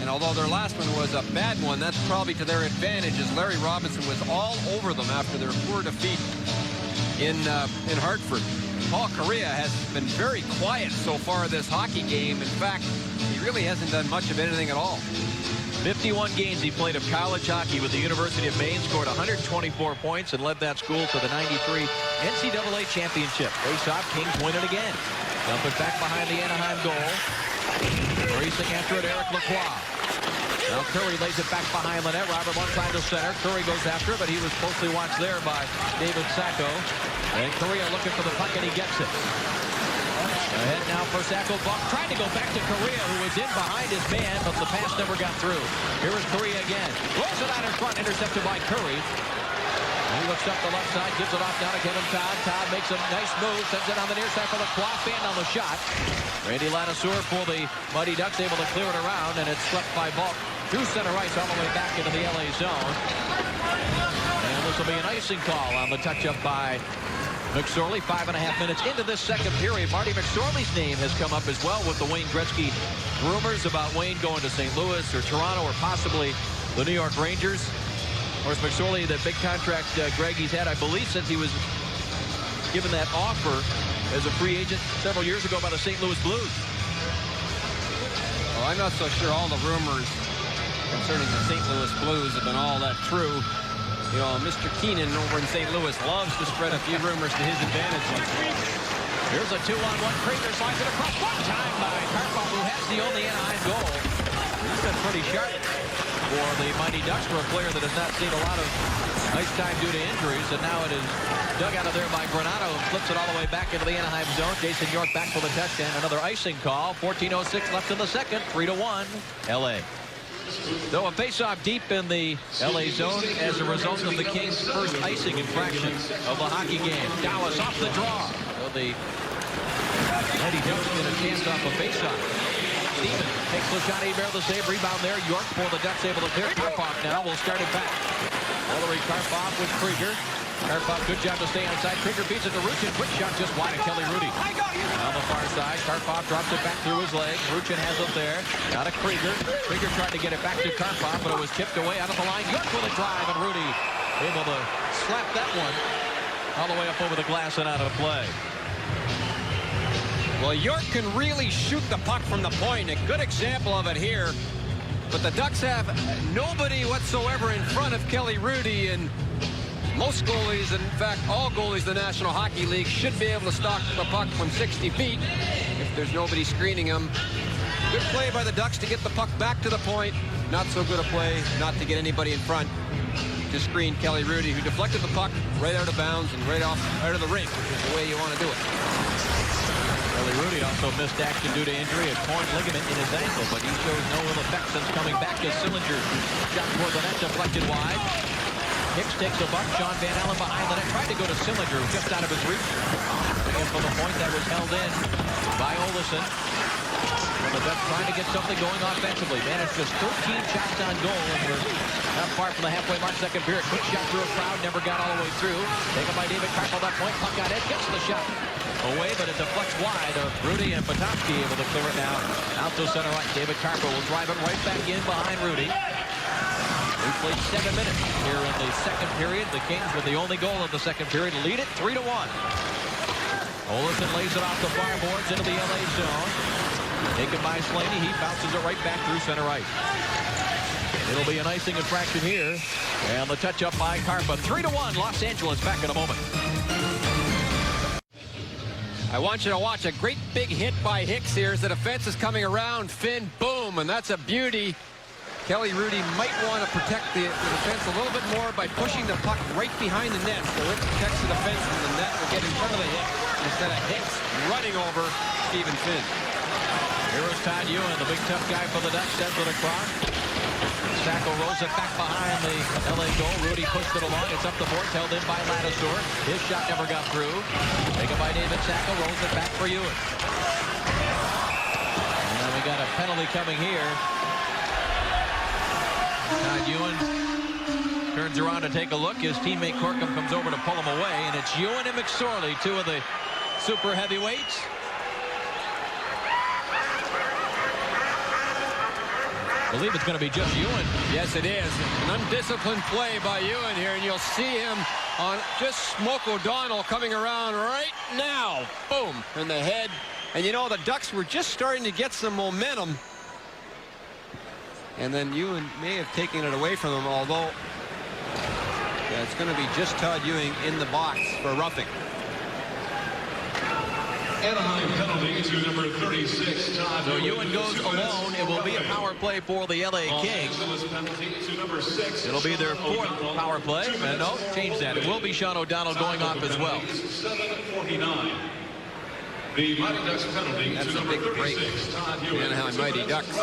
And although their last one was a bad one, that's probably to their advantage, as Larry Robinson was all over them after their poor defeat in Hartford. Paul Kariya has been very quiet so far this hockey game. In fact, he really hasn't done much of anything at all. 51 games he played of college hockey with the University of Maine, scored 124 points and led that school to the 93 NCAA championship. Face-off, Kings win it again. Dump it back behind the Anaheim goal. Racing after it, Eric Lacroix. Now Curry lays it back behind the net. Robert Lund trying to center. Curry goes after it, but he was closely watched there by David Sacco. And Korea looking for the puck, and he gets it. Ahead now for Sacco. Buck trying to go back to Korea, who was in behind his man, but the pass never got through. Here is Korea again. Rolls it out in front, intercepted by Curry. He looks up the left side, gives it off down to Kevin Todd. Todd makes a nice move, sends it on the near side for the Quaff fan on the shot. Randy Lanasour for the Mighty Ducks, able to clear it around, and it's swept by Bulk through center ice all the way back into the LA zone. And this will be an icing call on the touch-up by McSorley. 5.5 minutes into this second period. Marty McSorley's name has come up as well with the Wayne Gretzky rumors about Wayne going to St. Louis or Toronto or possibly the New York Rangers. Of course, McSorley, that big contract, Greg, he's had, I believe, since he was given that offer as a free agent several years ago by the St. Louis Blues. Well, I'm not so sure all the rumors concerning the St. Louis Blues have been all that true. You know, Mr. Keenan over in St. Louis loves to spread a few rumors to his advantage. Here's a 2-on-1. Kramer slides it across one time by Karpov, who has the only Anaheim goal. He's been pretty sharp for the Mighty Ducks, for a player that has not seen a lot of ice time due to injuries, and now it is dug out of there by Granato, and flips it all the way back into the Anaheim zone. Jason York back for the touchdown. Another icing call. 14:06 left in the second. 3-1 LA. So a face-off deep in the LA zone as a result of the Kings' first icing infraction of the hockey game. Dallas off the draw. So the Mighty Ducks get a chance off a face-off. Stevens takes the shot. Hebert the save. Rebound there. York for the Ducks, able to clear. Karpov now will start it back. Hillary Karpov with Krieger. Karpov, good job to stay outside. Krieger beats it to Ruchin. Quick shot just wide of Kelly Rudy. On the far side, Karpov drops it back through his leg. Ruchin has it there. Out of Krieger. Krieger tried to get it back to Karpov, but it was tipped away out of the line. York with a drive, and Rudy able to slap that one all the way up over the glass and out of play. Well, York can really shoot the puck from the point. A good example of it here. But the Ducks have nobody whatsoever in front of Kelly Rudy, and most goalies, in fact, all goalies in the National Hockey League should be able to stop the puck from 60 feet if there's nobody screening them. Good play by the Ducks to get the puck back to the point. Not so good a play not to get anybody in front to screen Kelly Rudy, who deflected the puck right out of bounds and right out of the rink, which is the way you want to do it. Kelly Rudy also missed action due to injury, a torn ligament in his ankle, but he shows no ill effect since coming back to Sillinger. Shot toward the net, deflected wide. Hicks takes a buck. Sean Van Allen behind the net. Tried to go to Sillinger, just out of his reach. Again from the point that was held in by Olesen. Well, the Ducks trying to get something going offensively. Managed just 13 shots on goal, and we're not far from the halfway mark, second period. Quick shot through a crowd, never got all the way through. Taken by David Karpel, that point. Puck got it, gets the shot away, but it deflects wide of Rudy, and Potomski able to clear it now. Out to center right. David Karpel will drive it right back in behind Rudy. We played 7 minutes here in the second period. The Kings, with the only goal of the second period, lead it 3-1. Olesen lays it off the far boards into the LA zone. Taken by Slaney. He bounces it right back through center right. It'll be an icing infraction here. And the touch up by Karpa. 3-1. Los Angeles back in a moment. I want you to watch a great big hit by Hicks here as the defense is coming around. Finn, boom, and that's a beauty. Kelly Rudy might want to protect the defense a little bit more by pushing the puck right behind the net, so it protects the defense and the net will get in front of the hit instead of Hicks running over Stephen Finn. Here is Todd Ewan, the big tough guy for the Ducks, sends it across. Sacco rolls it back behind the LA goal. Rudy pushed it along. It's up the boards, held in by Ladisor. His shot never got through. Taken by David Sacco, rolls it back for Ewan. And then we got a penalty coming here. Todd Ewan turns around to take a look. His teammate Corkum comes over to pull him away, and it's Ewan and McSorley, two of the super heavyweights. I believe it's going to be just Ewan. Yes, it is. An undisciplined play by Ewan here, and you'll see him on just smoke O'Donnell coming around right now. Boom, in the head. And you know, the Ducks were just starting to get some momentum. And then Ewan may have taken it away from him, although it's going to be just Todd Ewing in the box for roughing. Anaheim penalty to number 36, Todd. So Ewan goes alone. It will be a power play for the LA Kings. It'll be their fourth power play. And no, change that. It will be Sean O'Donnell going off as well. 7:49. The Mighty Ducks penalty That's to a number big break 36, Todd for Ewing. the Anaheim Mighty Ducks.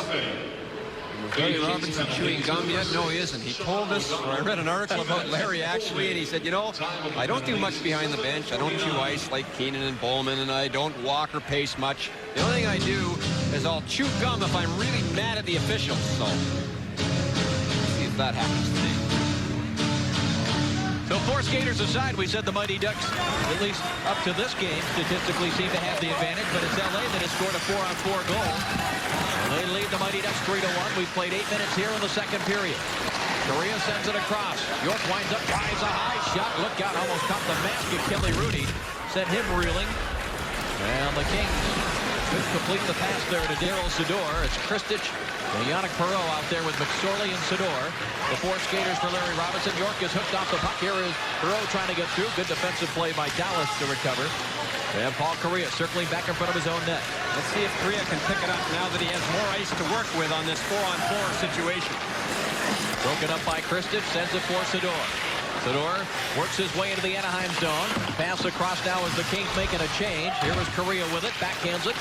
Larry Robinson chewing gum yet? No, he isn't. He told us, or I read an article about Larry actually, and he said, you know, I don't do much behind the bench. I don't chew ice like Keenan and Bowman, and I don't walk or pace much. The only thing I do is I'll chew gum if I'm really mad at the officials. So, let's see if that happens today. So four skaters aside, we said the Mighty Ducks, at least up to this game, statistically seem to have the advantage, but it's LA that has scored a 4-on-4 goal. And they lead the Mighty Ducks 3-1. We've played 8 minutes here in the second period. Correa sends it across. York winds up, tries a high shot. Look out, almost caught the mask of Kelly Rudy. Sent him reeling. And the Kings could complete the pass there to Daryl Sador. It's Kristich and Yannick Perreault out there with McSorley and Sador. The four skaters for Larry Robinson. York is hooked off the puck. Here is Perreault trying to get through. Good defensive play by Dallas to recover. And Paul Correa circling back in front of his own net. Let's see if Correa can pick it up now that he has more ice to work with on this 4-on-4 situation. Broken up by Kristich, sends it for Sador. Sador works his way into the Anaheim zone. Pass across now as the Kings making a change. Here is Correa with it, backhands it.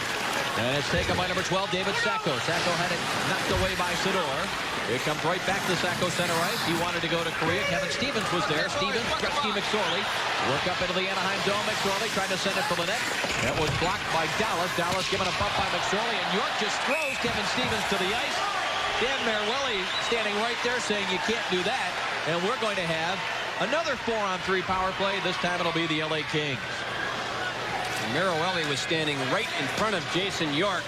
And it's taken by number 12, David Sacco. Sacco had it knocked away by Sador. It comes right back to Sacco center ice. He wanted to go to Correa. Kevin Stevens was there. Stevens, Gretzky, McSorley. Work up into the Anaheim zone. McSorley tried to send it for the net. That was blocked by Dallas. Dallas given a bump by McSorley. And York just throws Kevin Stevens to the ice. Dan Merwelli standing right there saying you can't do that. and we're going to have another 4-on-3 power play. This time it'll be the LA Kings. Merrill was standing right in front of Jason York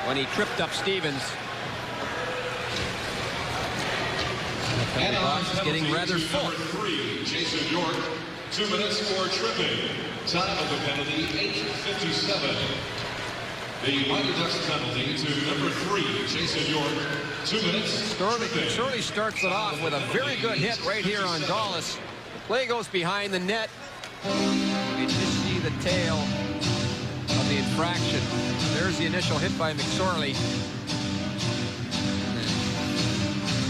when he tripped up Stevens. The box is getting rather full. 3, Jason York, 2 minutes for tripping. Time of the penalty, 8:57. The Mighty Ducks penalty to number 3, Jason York, 2 minutes. Shirley starts it off with a very good hit right here on Dallas. The play goes behind the net. You just see the tail of the infraction. There's the initial hit by McSorley.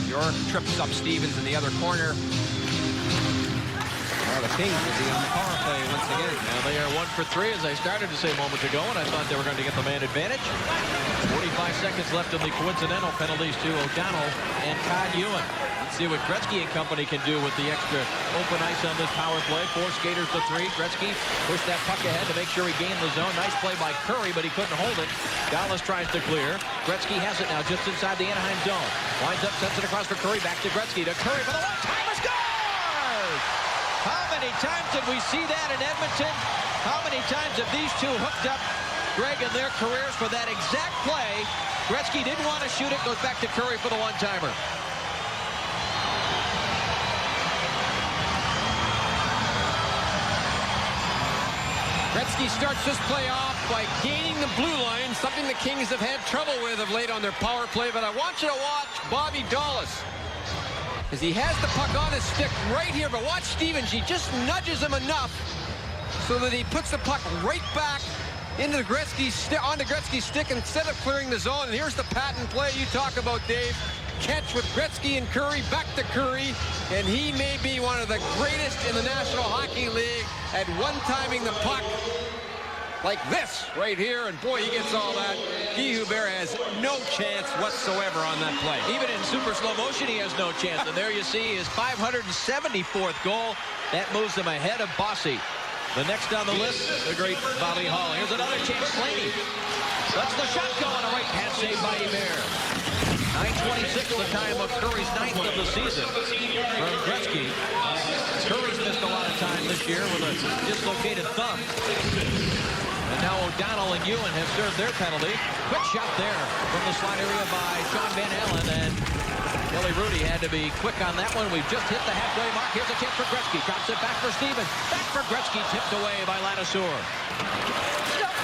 York trips up Stevens in the other corner. Well, the Kings will be on the power play once again. Now they are 1 for 3, as I started to say moments ago, and I thought they were going to get the man advantage. 45 seconds left in the coincidental penalties to O'Donnell and Todd Ewan. Let's see what Gretzky and company can do with the extra open ice on this power play. 4 skaters to 3. Gretzky pushed that puck ahead to make sure he gained the zone. Nice play by Curry, but he couldn't hold it. Dallas tries to clear. Gretzky has it now just inside the Anaheim zone. Winds up, sets it across for Curry. Back to Gretzky. To Curry for the one-timer. Scores! How many times did we see that in Edmonton? How many times have these two hooked up, Greg, in their careers for that exact play? Gretzky didn't want to shoot it. Goes back to Curry for the one-timer. Gretzky starts this play off by gaining the blue line, something the Kings have had trouble with of late on their power play. But I want you to watch Bobby Dallas, as he has the puck on his stick right here. But watch Stevens. He just nudges him enough so that he puts the puck right back into Gretzky's onto Gretzky's stick instead of clearing the zone. And here's the patent play you talk about, Dave. Catch with Gretzky and Curry, back to Curry, and he may be one of the greatest in the National Hockey League at one-timing the puck like this right here, and boy, he gets all that. Guy Hubert has no chance whatsoever on that play. Even in super slow motion, he has no chance. And there you see his 574th goal. That moves him ahead of Bossy. The next on the list, the great Bobby Hall. Here's another chance. Slaney lets the shot go, and a right-hand save by Hubert. 9:26, the time of Curry's 9th of the season from Gretzky. Curry's missed a lot of time this year with a dislocated thumb. And now O'Donnell and Ewan have served their penalty. Quick shot there from the slot area by Sean Van Allen, and Kelly Rudy had to be quick on that one. We've just hit the halfway mark. Here's a chance for Gretzky. Drops it back for Stevens. Back for Gretzky, tipped away by Lanasour.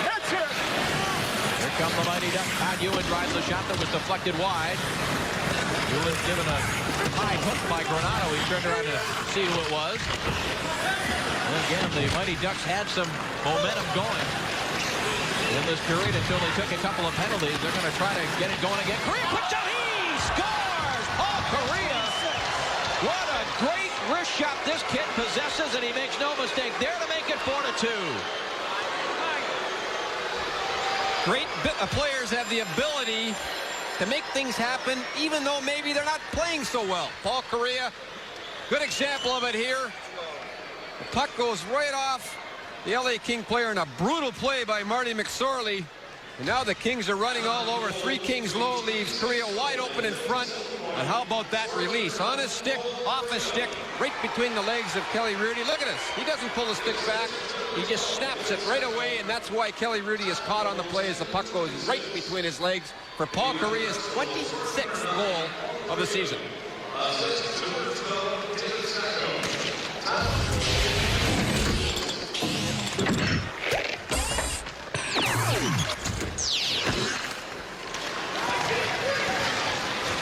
That's it. Here come the Mighty Ducks. Todd Ewan drives the shot that was deflected wide. Ewan given a high hook by Granato. He turned around to see who it was. And again, the Mighty Ducks had some momentum going in this period until they took a couple of penalties. They're going to try to get it going again. Correa, quick shot. He scores! Paul Correa. What a great wrist shot this kid possesses, and he makes no mistake there to make it 4-2. Great players have the ability to make things happen, even though maybe they're not playing so well. Paul Correa, good example of it here. The puck goes right off the LA King player in a brutal play by Marty McSorley. And now the Kings are running all over. 3 Kings low, leaves Correa wide open in front. And how about that release? On his stick, off his stick, right between the legs of Kelly Rudy. Look at this. He doesn't pull the stick back. He just snaps it right away, and that's why Kelly Rudy is caught on the play as the puck goes right between his legs for Paul Correa's 26th goal of the season.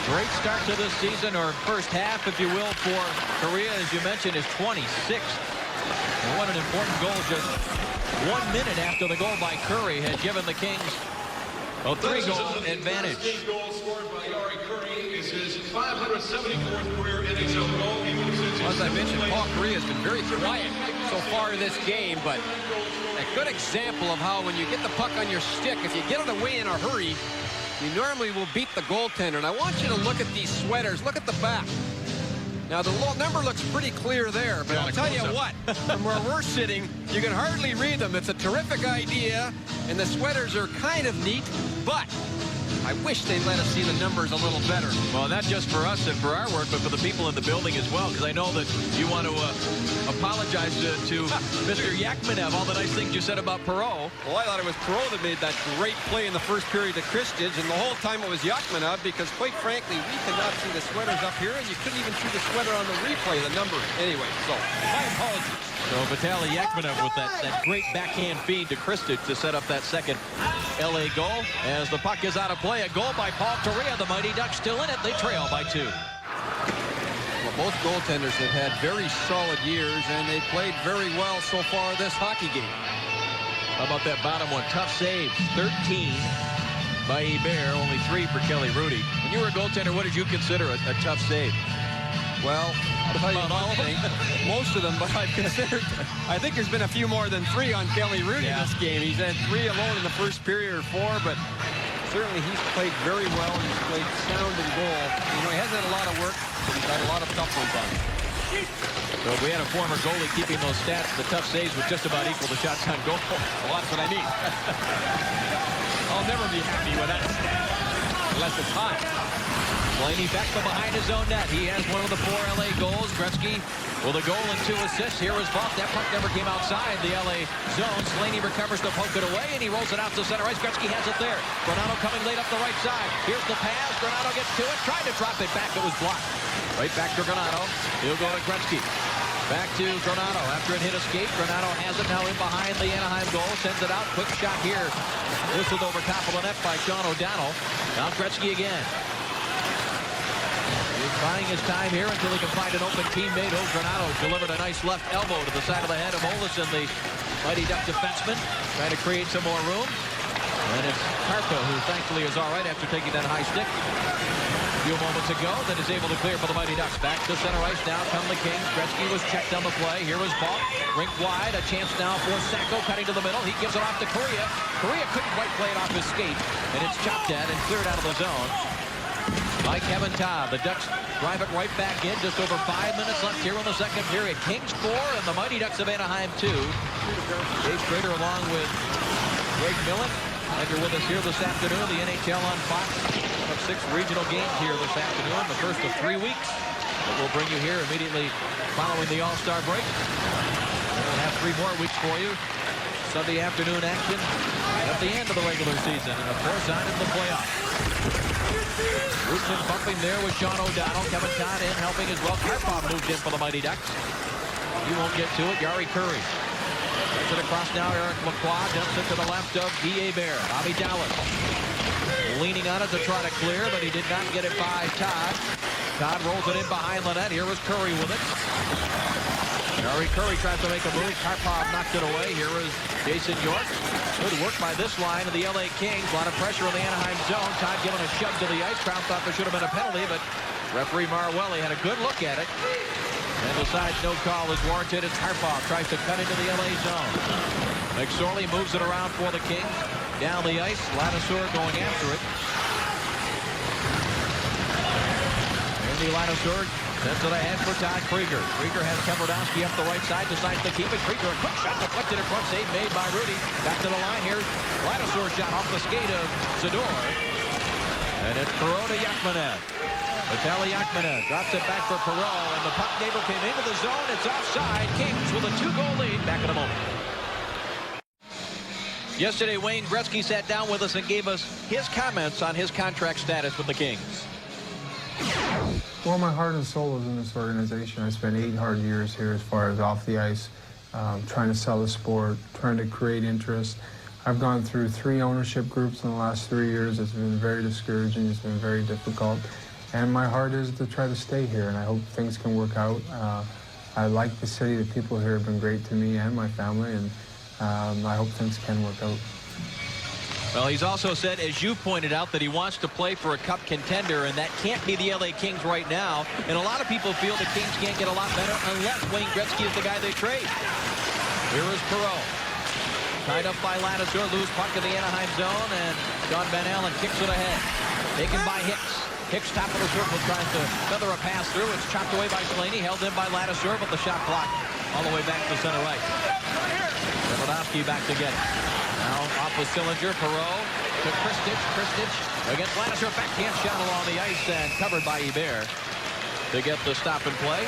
Great start to this season, or first half, if you will, for Correa, as you mentioned, is 26th. And what an important goal. Just 1 minute after the goal by Curry had given the Kings a 3-goal advantage. The goal scored by Yari Curry is his 574th career NHL goal. He moves into As I mentioned, Paul Correa has been very quiet so far in this game, but a good example of how when you get the puck on your stick, if you get it away in a hurry, you normally will beat the goaltender. And I want you to look at these sweaters. Look at the back. Now, the number looks pretty clear there, but I'll tell you what, from where we're sitting, you can hardly read them. It's a terrific idea, and the sweaters are kind of neat, but I wish they'd let us see the numbers a little better. Well, not just for us and for our work, but for the people in the building as well, because I know that you want to apologize to Mr. Yakmanev, all the nice things you said about Perot. Well, I thought it was Perot that made that great play in the first period to Kristich, and the whole time it was Yakmanov, because quite frankly, we could not see the sweaters up here, and you couldn't even see the sweater on the replay, the number. Anyway, so my apologies. So Vitaly Yakmanev with that great backhand feed to Kristich to set up that second LA goal. As the puck is out of play, a goal by Paul Correa. The Mighty Ducks still in it. They trail by 2. Well, both goaltenders have had very solid years, and they played very well so far this hockey game. How about that bottom one? Tough saves. 13 by Hebert, only 3 for Kelly Rudy. When you were a goaltender, what did you consider a tough save? Well, I'll tell you one thing. Most of them, but I think there's been a few more than 3 on Kelly Rudy this game. He's had 3 alone in the first period or 4, but certainly he's played very well, and he's played sound in goal. You know, he hasn't had a lot of work, but he's got a lot of tough ones on him. So if we had a former goalie keeping those stats, the tough saves would just about equal the shots on goal. Well, that's what I mean. I'll never be happy with that stat, unless it's high. Slaney back from behind his own net. He has one of the 4 LA goals. Gretzky with a goal and 2 assists. Here is Buff. That puck never came outside the LA zone. Slaney recovers to poke it away, and he rolls it out to center ice. Gretzky has it there. Granato coming late up the right side. Here's the pass. Granato gets to it. Tried to drop it back. It was blocked. Right back to Granato. He'll go to Gretzky. Back to Granato. After it hit a skate, Granato has it now in behind the Anaheim goal. Sends it out. Quick shot here. Whistled over top of the net by Sean O'Donnell. Now Gretzky again. He's buying his time here until he can find an open teammate. Granato delivered a nice left elbow to the side of the head of Olesen, the Mighty Duck defenseman, trying to create some more room. And it's Karpa, who thankfully is all right after taking that high stick a few moments ago, that is able to clear for the Mighty Ducks. Back to center ice. Now come the Kings. Gretzky was checked on the play. Here is Paul. Rink wide. A chance now for Sacco cutting to the middle. He gives it off to Correa. Correa couldn't quite play it off his skate. And it's chopped at and cleared out of the zone by Kevin Todd. The Ducks drive it right back in. Just over 5 minutes left here in the second period. Kings 4 and the Mighty Ducks of Anaheim 2. Dave Schrader along with Greg Millen. And you're with us here this afternoon. The NHL on Fox. Of 6 regional games here this afternoon. The first of 3 weeks. But we'll bring you here immediately following the All-Star break. We'll have 3 more weeks for you. Sunday afternoon action at the end of the regular season. And of course on in the playoffs. Rusin bumping there with Sean O'Donnell. Kevin Todd in helping as well. Karpov moved in for the Mighty Ducks. He won't get to it. Yari Curry. Gets it across now. Eric Lacroix dumps it to the left of D.A. Bear. Bobby Dallas leaning on it to try to clear, but he did not get it by Todd. Todd rolls it in behind the net. Here was Curry with it. Yari Curry tries to make a move. Karpov knocked it away. Here is Jason York. Good work by this line of the LA Kings. A lot of pressure on the Anaheim zone. Todd giving a shove to the ice. Crowd thought there should have been a penalty, but referee Marwelli had a good look at it and decides no call is warranted. It's Karpov tries to cut into the LA zone. McSorley moves it around for the Kings. Down the ice. Ladouceur going after it. Andy Ladouceur sends it ahead for Todd Krieger. Krieger has Kevardowski up the right side, decides to keep it. Krieger, a quick shot deflected in front, save made by Rudy. Back to the line here. Ladouceur shot off the skate of Zador. And it's Perot to Yakmanev. Vitaly Yakmanev drops it back for Perot, and the puck neighbor came into the zone. It's offside. Kings with a 2-goal lead. Back in a moment. Yesterday, Wayne Gretzky sat down with us and gave us his comments on his contract status with the Kings. Well, my heart and soul is in this organization. I spent 8 hard years here as far as off the ice, trying to sell the sport, trying to create interest. I've gone through 3 ownership groups in the last 3 years. It's been very discouraging. It's been very difficult. And my heart is to try to stay here, and I hope things can work out. I like the city. The people here have been great to me and my family, and I hope things can work out. Well, he's also said, as you pointed out, that he wants to play for a cup contender, and that can't be the LA Kings right now. And a lot of people feel the Kings can't get a lot better unless Wayne Gretzky is the guy they trade. Here is Perot. Tied up by Ladouceur, loose puck in the Anaheim zone, and John Van Allen kicks it ahead. Taken by Hicks. Hicks top of the circle, tries to feather a pass through. It's chopped away by Slaney, held in by Ladouceur, but the shot blocked all the way back to center right. Kevardowski back to get it. Now off with Sillinger. Perot to Kristich against Ladouceur. Backhand shot along the ice and covered by Hebert to get the stop and play.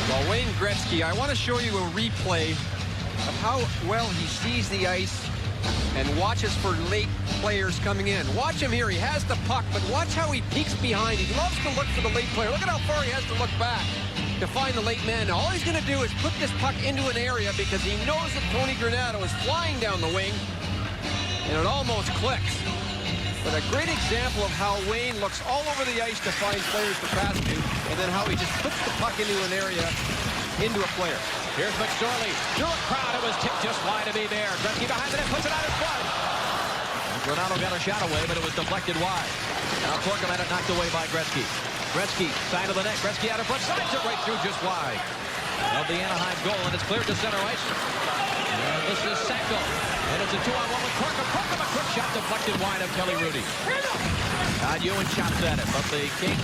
Well, Wayne Gretzky, I want to show you a replay of how well he sees the ice and watches for late players coming in. Watch him here. He has the puck, but watch how he peeks behind. He loves to look for the late player. Look at how far he has to look back to find the late man. Now, all he's going to do is put this puck into an area because he knows that Tony Granato is flying down the wing, and it almost clicks. But a great example of how Wayne looks all over the ice to find players to pass to, and then how he just puts the puck into an area, into a player. Here's McSorley. Through a crowd. It was tipped just wide of Hebert. Gretzky behind the net, puts it out in front. And Granato got a shot away, but it was deflected wide. Now Corkum had it knocked away by Gretzky. Gretzky, side of the net. Gretzky out in front, slides it right through just wide of the Anaheim goal, and it's cleared to center ice. And this is Sacco. And it's a 2-on-1 with Corkum. Corkum, a quick shot deflected wide of Kelly Rudy. Todd Ewan chops at it, but the Kings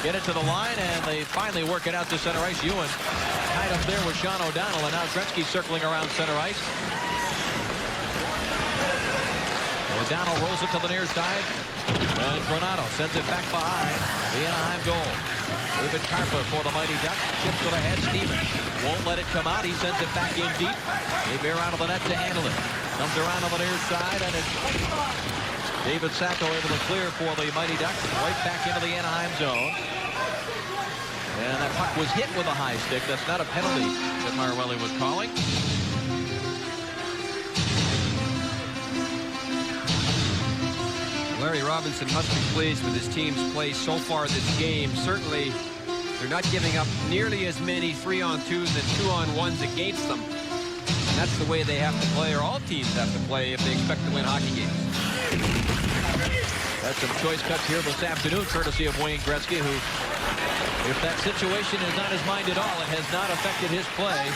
get it to the line, and they finally work it out to center ice. Ewan tied up there with Sean O'Donnell, and now Gretzky circling around center ice. O'Donnell rolls it to the near side, and Granato sends it back behind the Anaheim goal. David Carpa for the Mighty Ducks. Chips it ahead. Stevens won't let it come out. He sends it back in deep. Hebert out of the net to handle it. Comes around on the near side, and it's David Sacco able to clear for the Mighty Ducks. Right back into the Anaheim zone. And that puck was hit with a high stick. That's not a penalty that Marwelli was calling. Larry Robinson must be pleased with his team's play so far this game. Certainly, they're not giving up nearly as many 3-on-2s and 2-on-1s against them. And that's the way they have to play, or all teams have to play, if they expect to win hockey games. That's some choice cuts here this afternoon, courtesy of Wayne Gretzky, who, if that situation is on his mind at all, it has not affected his play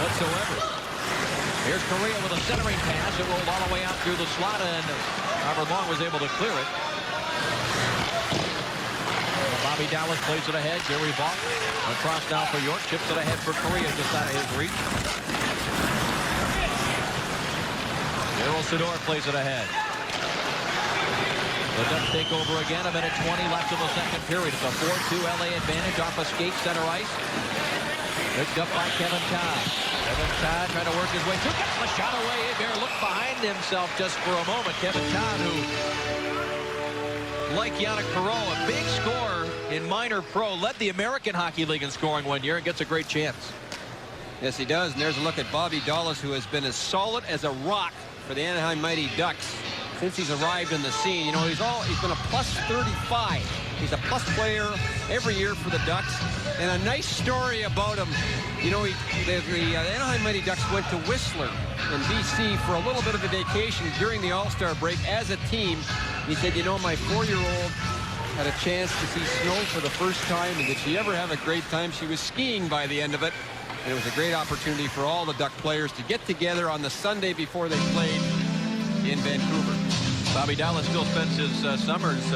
whatsoever. Here's Correa with a centering pass. It rolled all the way out through the slot, and Robert Long was able to clear it. Bobby Dallas plays it ahead. Jerry Balk across now for York. Chips it ahead for Correa just out of his reach. Daryl Sador plays it ahead. The Ducks take over again. 1:20 left in the second period. It's a 4-2 LA advantage off a skate center ice. Picked up by Kevin Todd. Kevin Todd trying to work his way through. Gets the shot away. Hebert looked behind himself just for a moment. Kevin Todd, who, like Yannick Perreault, a big scorer in minor pro, led the American Hockey League in scoring one year and gets a great chance. Yes, he does. And there's a look at Bobby Dallas, who has been as solid as a rock for the Anaheim Mighty Ducks since he's arrived in the scene. You know, he's been a plus 35. He's a plus player every year for the Ducks. And a nice story about him. You know, the Anaheim Mighty Ducks went to Whistler in B.C. for a little bit of a vacation during the All-Star break as a team. He said, you know, my 4-year-old had a chance to see snow for the first time, and did she ever have a great time? She was skiing by the end of it. And it was a great opportunity for all the Duck players to get together on the Sunday before they played in Vancouver. Bobby Dallas still spends his summers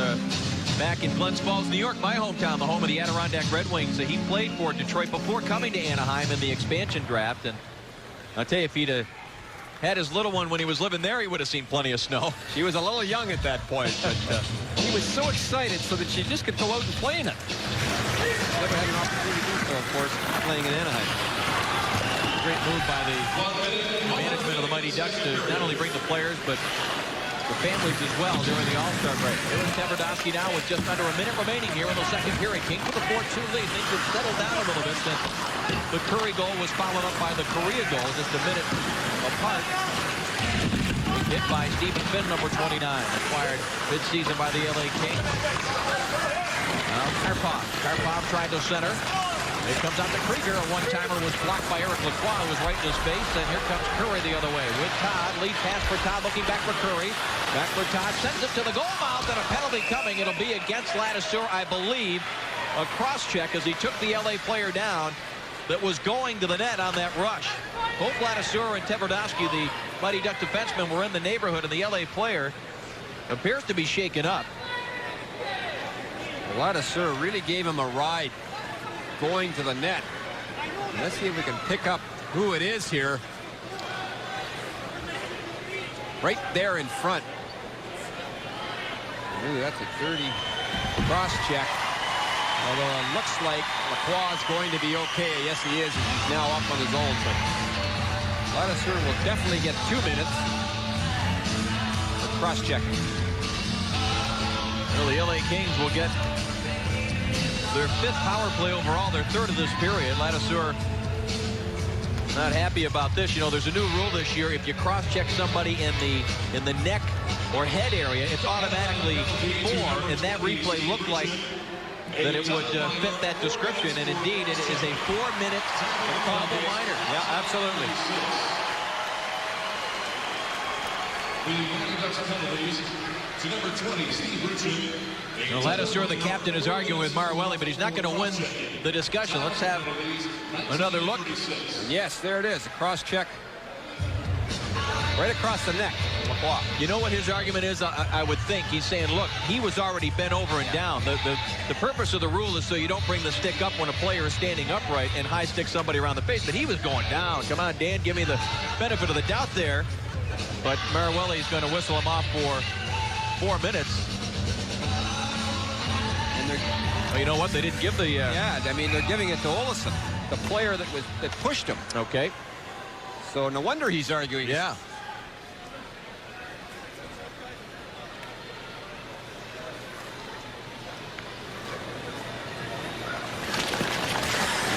back in Glens Falls, New York, my hometown, the home of the Adirondack Red Wings. He played for Detroit before coming to Anaheim in the expansion draft. And I'll tell you, if he'd had his little one when he was living there, he would have seen plenty of snow. She was a little young at that point, but he was so excited so that she just could go out and play in it. Never had an opportunity to do so, of course, playing in Anaheim. Great move by the management of the Mighty Ducks to not only bring the players, but the families as well during the All-Star break. Here's Tverdovsky now with just under a minute remaining here in the second period. Kings with a 4-2 lead. Things have settled down a little bit since the Curry goal was followed up by the Correa goal just a minute apart. Hit by Stephen Finn, number 29, acquired mid-season by the LA Kings. Now Karpov tried to center. It comes out to Krieger. A one-timer was blocked by Eric Lacroix, who was right in his face. And here comes Curry the other way with Todd. Lead pass for Todd, looking back for Curry. Back for Todd. Sends it to the goal mouth, and a penalty coming. It'll be against Ladouceur, I believe. A cross-check as he took the LA player down that was going to the net on that rush. Both Ladouceur and Tverdovsky, the Mighty Duck defensemen, were in the neighborhood, and the LA player appears to be shaken up. Ladouceur really gave him a ride going to the net. Let's see if we can pick up who it is here. right there in front. Ooh, that's a dirty cross check. Although it looks like Lacroix is going to be okay. Yes, he is. He's now up on his own. But Ladouceur will definitely get 2 minutes for cross-checking. Well, the LA Kings will get their 5th power play overall, their 3rd of this period. Ladouceur not happy about this. You know, there's a new rule this year. If you cross-check somebody in the neck or head area, it's automatically 4, and that replay looked like that it would fit that description, and indeed it is a 4-minute callable minor. Yeah, absolutely. The Mighty Ducks penalties to number 20, Steve Ruchin. Now, Ladouceur, the captain, is arguing with Maruelli, but he's not going to win the discussion. Let's have another look. Yes, there it is. A cross-check right across the neck. Lacroix. You know what his argument is? I would think he's saying, look, he was already bent over and down. The purpose of the rule is so you don't bring the stick up when a player is standing upright and high stick somebody around the face. But he was going down. Come on, Dan, give me the benefit of the doubt there. But Maruelli is going to whistle him off for 4 minutes. And well, you know what? They didn't give the... yeah, I mean, they're giving it to Olsson, the player that pushed him. Okay. So no wonder he's arguing. Yeah.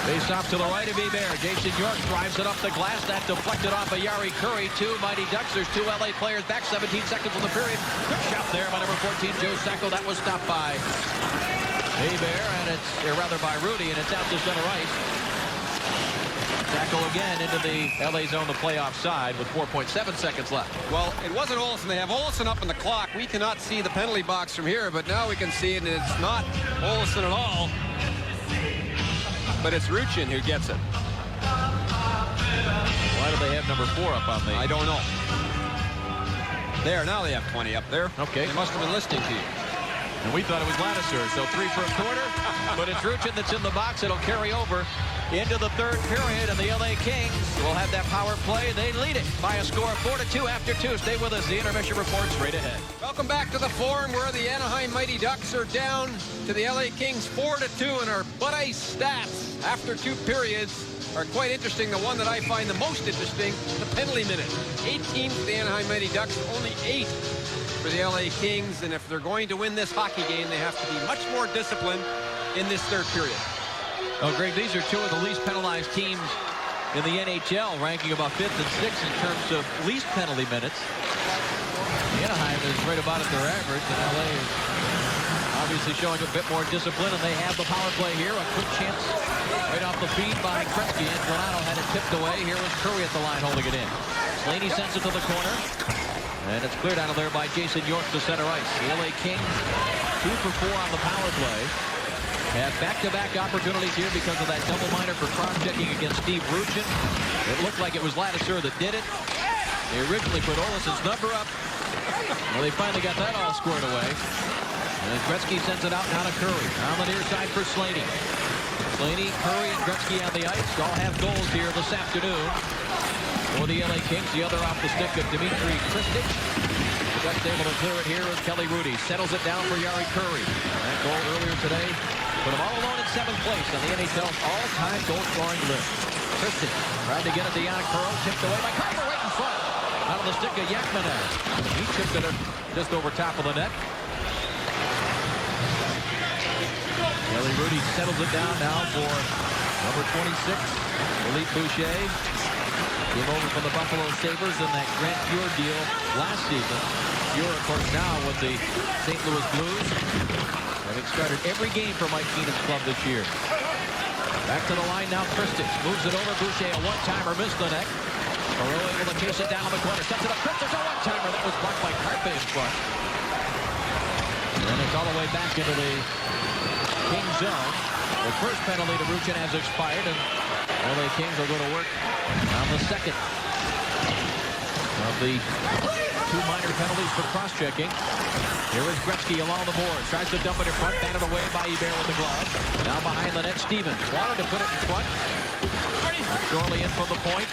Face off to the right of Hebert. Jason York drives it up the glass. That deflected off of Yari Curry. 2 Mighty Ducks. There's 2 LA players back. 17 seconds in the period. Good shot there by number 14, Joe Sacco. That was stopped by Hebert, and it's, or rather by Rudy, and it's out to center ice. Sacco again into the LA zone, the playoff side, with 4.7 seconds left. Well, it wasn't Olsson. They have Olsson up on the clock. We cannot see the penalty box from here, but now we can see it, and it's not Olsson at all. But it's Ruchin who gets it. Why do they have number 4 up on the... I don't know. There, now they have 20 up there. Okay. They must have been listening to you. And we thought it was Ladouceur, so 3 for a quarter. But it's Ruchin that's in the box. It'll carry over into the 3rd period, and the LA Kings will have that power play. They lead it by a score of 4-2 after 2. Stay with us. The intermission report straight ahead. Welcome back to the Forum, where the Anaheim Mighty Ducks are down to the LA Kings 4-2, and our Bud Ice stats after 2 periods are quite interesting. The one that I find the most interesting, the penalty minute. 18 for the Anaheim Mighty Ducks, only 8 for the LA Kings, and if they're going to win this hockey game, they have to be much more disciplined in this 3rd period. Oh, Greg, these are 2 of the least penalized teams in the NHL, ranking about 5th and 6th in terms of least penalty minutes. Anaheim is right about at their average, and LA is obviously showing a bit more discipline, and they have the power play here. A quick chance right off the feed by Gretzky, and Granado had it tipped away. Here was Curry at the line holding it in. Slaney sends it to the corner, and it's cleared out of there by Jason York to center ice. The LA Kings 2 for 4 on the power play. Have back-to-back opportunities here because of that double minor for cross-checking against Steve Ruchin. It looked like it was Ladouceur that did it. They originally put Olsson's number up. Well, they finally got that all squared away. And Gretzky sends it out now to Curry. On the near side for Slaney. Slaney, Curry, and Gretzky on the ice. All have goals here this afternoon for the LA Kings. The other off the stick of Dmitry Kristich. The Ducks able to clear it here as Kelly Rudy settles it down for Yari Curry. That goal earlier today put him all alone in 7th place on the NHL's all-time goal-scoring list. Kristich tried to get it to Yannick Perreault, tipped away by Carter right in front. Out of the stick of Yakmanev. He chipped it just over top of the net. Kelly Rudy settles it down now for number 26, Philippe Boucher. Came over from the Buffalo Sabres in that Grant Fuhr deal last season. Fuhr, of course, now with the St. Louis Blues, having started every game for Mike Keenan's club this year. Back to the line now, Kristich moves it over. Boucher, a one-timer, missed the net. Perreault able to chase it down in the corner, sets it up. Kristich, a one-timer, that was blocked by Carpe in front. And it's all the way back into the King zone. The first penalty to Ruchin has expired, and LA Kings will go to work on the 2nd of the 2 minor penalties for cross-checking. Here is Gretzky along the boards. Tries to dump it in front. Batted away by Hebert with the glove. Now behind the net, Stevens wanted to put it in front. McSorley in from the point.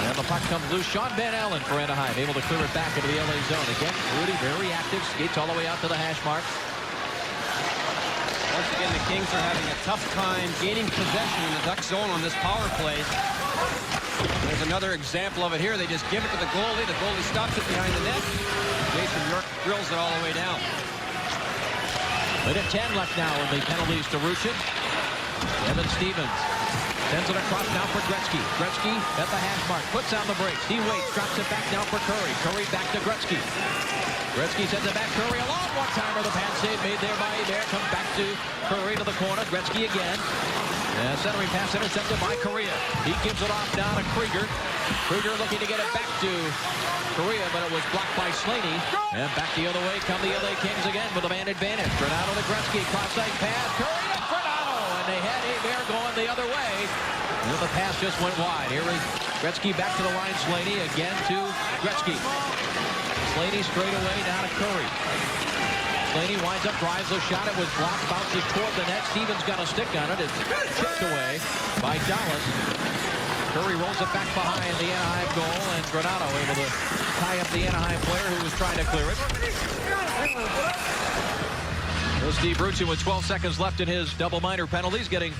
And the puck comes loose. Sean Van Allen for Anaheim, able to clear it back into the LA zone. Again, Rudy very active, skates all the way out to the hash mark. Once again, the Kings are having a tough time gaining possession in the Duck zone on this power play. There's another example of it here. They just give it to the goalie. The goalie stops it behind the net. Jason York drills it all the way down. Minute 10 left now in the penalties to Ruchin. Evan Stevens sends it across now for Gretzky. Gretzky at the hash mark, puts on the brakes. He waits, drops it back now for Curry. Curry back to Gretzky. Gretzky sends it back. Curry along one-timer. The pad save made there by Hebert. Comes back to Curry to the corner. Gretzky again. And centering pass intercepted by Correa. He gives it off down to Krieger. Krieger looking to get it back to Correa, but it was blocked by Slaney. And back the other way come the LA Kings again with a man advantage. Granado to Gretzky. Cross-site pass. Curry to Granado. And they had Hebert going the other way. And the pass just went wide. Here is Gretzky back to the line. Slaney again to Gretzky. Slaney straight away down to Curry. Slaney winds up, drives the shot. It was blocked, bounces toward the net. Stevens got a stick on it. It's chipped away by Dallas. Curry rolls it back behind the Anaheim goal, and Granado able to tie up the Anaheim player who was trying to clear it. There's Steve Ruchin with 12 seconds left in his double minor penalties, getting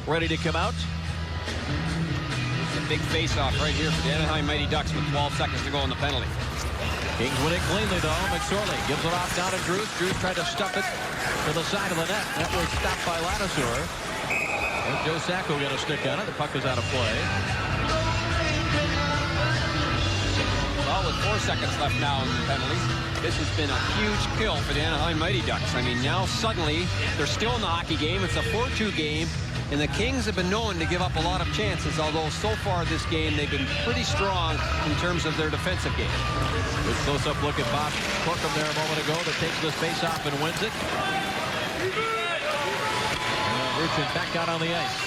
ready to come out. It's a big face-off right here for the Anaheim Mighty Ducks with 12 seconds to go on the penalty. Kings winning cleanly, though. McSorley gives it off down to Drews. Drews tried to stuff it to the side of the net. That was stopped by Ladouceur. And Joe Sacco got a stick on it. The puck is out of play. Well, with 4 seconds left now in the penalties, this has been a huge kill for the Anaheim Mighty Ducks. I mean, now suddenly they're still in the hockey game. It's a 4-2 game. And the Kings have been known to give up a lot of chances, although so far this game they've been pretty strong in terms of their defensive game. Good close-up look at Bob Corkum there a moment ago that takes this face-off and wins it. And Ruchin back out on the ice.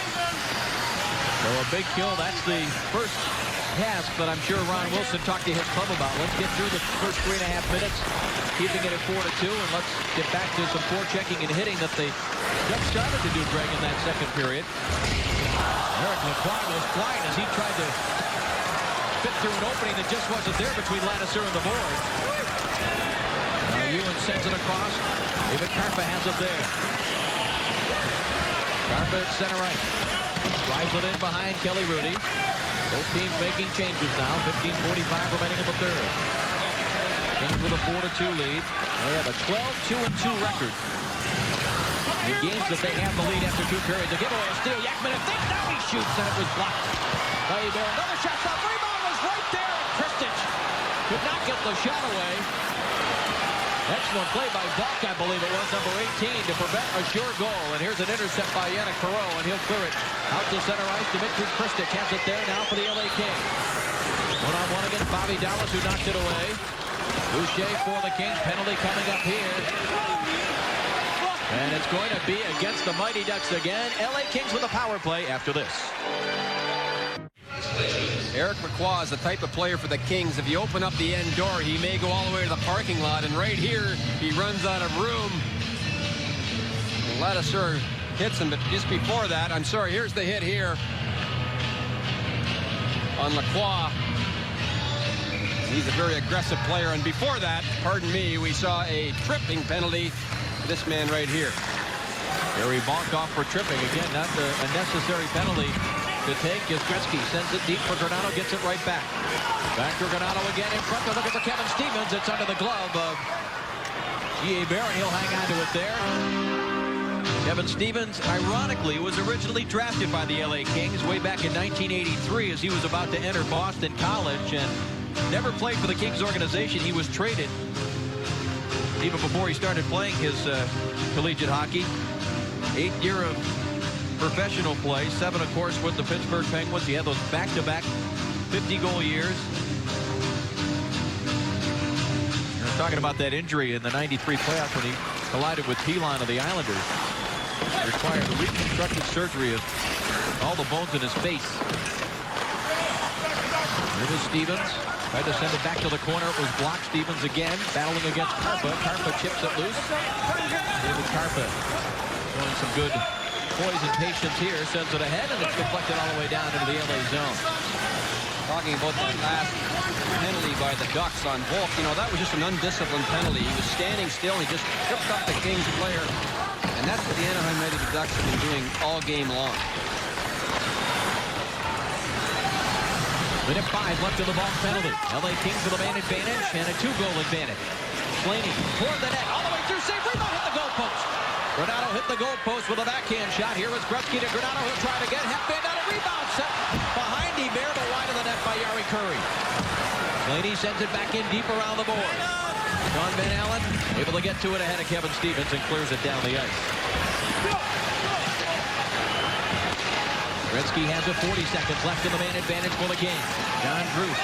So a big kill. That's the first task that I'm sure Ron Wilson talked to his club about. Let's get through the first 3.5 minutes, keeping it at 4-2, and let's get back to some forechecking and hitting that they just started to do, Greg, in that second period. Eric Lacroix was flying as he tried to fit through an opening that just wasn't there between Ladouceur and the board. Now Ewan sends it across. David Karpa has it there. Karpa at center right. Drives it in behind Kelly Rudy. Both teams making changes now. 15:45 remaining in the third. Kings with a 4-2 lead. They have a 12-2-2 record in games that they have the lead after 2 periods. A giveaway, a steal. Yakman, now he shoots, and it was blocked by Hebert. Another shot. The rebound was right there. Kristich could not get the shot away. Excellent play by Buck, I believe it was, number 18, to prevent a sure goal. And here's an intercept by Yannick Perreault, and he'll clear it out to center ice. Dimitri Kristich has it there now for the LA Kings. One-on-one against Bobby Dallas, who knocked it away. Boucher for the Kings. Penalty coming up here. And it's going to be against the Mighty Ducks again. LA Kings with a power play after this. Eric Lacroix is the type of player for the Kings. If you open up the end door, he may go all the way to the parking lot. And right here, he runs out of room. And Ladouceur hits him, but just before that, I'm sorry, here's the hit here on Lacroix. He's a very aggressive player. And before that, pardon me, we saw a tripping penalty for this man right here. Harry Bonk off for tripping. Again, not a necessary penalty to take as Gretzky sends it deep for Granado, gets it right back. Back to Granado again in front. They're looking for Kevin Stevens. It's under the glove of G.A. Barron. He'll hang on to it there. Kevin Stevens, ironically, was originally drafted by the LA Kings way back in 1983 as he was about to enter Boston College and never played for the Kings organization. He was traded even before he started playing his collegiate hockey. 8th year of professional play, 7 of course with the Pittsburgh Penguins. He had those back-to-back 50-goal years. We're talking about that injury in the '93 playoffs when he collided with Pilon of the Islanders. Required reconstructive surgery of all the bones in his face. Here is Stevens. Tried to send it back to the corner. It was blocked. Stevens again battling against Karpa. Karpa chips it loose. David Karpa showing some good poise and patience here. Sends it ahead, and it's deflected all the way down into the LA zone. Talking about that last penalty by the Ducks on Volk, you know, that was just an undisciplined penalty. He was standing still. He just tripped up the Kings player. And that's what the Anaheim Mighty Ducks have been doing all game long. Minute 5 left in the Volk penalty. LA Kings with a man advantage and a 2-goal advantage. Slaney toward the net, all the way through, safe rebound, hit the goalpost. Granato hit the goalpost with a backhand shot. Here is Gretzky to Granato. He'll try it again. Hepburn on a rebound set behind Hebert, but wide of the net by Yari Curry. Slaney sends it back in deep around the board. Sean Van Allen able to get to it ahead of Kevin Stevens and clears it down the ice. Gretzky has it 40 seconds left in the man advantage for the game. John Druce.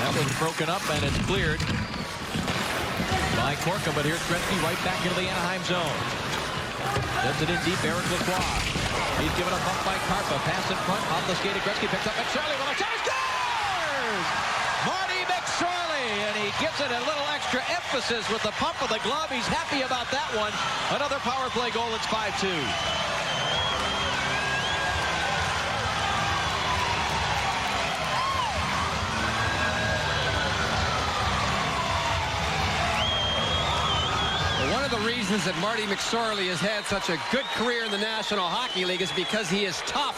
That was broken up and it's cleared by Corkum, but here's Gretzky right back into the Anaheim zone. Sends it in deep, Eric Lacroix. He's given a bump by Karpa. Pass in front, off the skate of Gretzky, picks up McSorley with a shot, he scores! Marty McSorley, and he gives it a little extra emphasis with the pump of the glove. He's happy about that one. Another power play goal, it's 5-2. One of the reasons that Marty McSorley has had such a good career in the National Hockey League is because he is tough,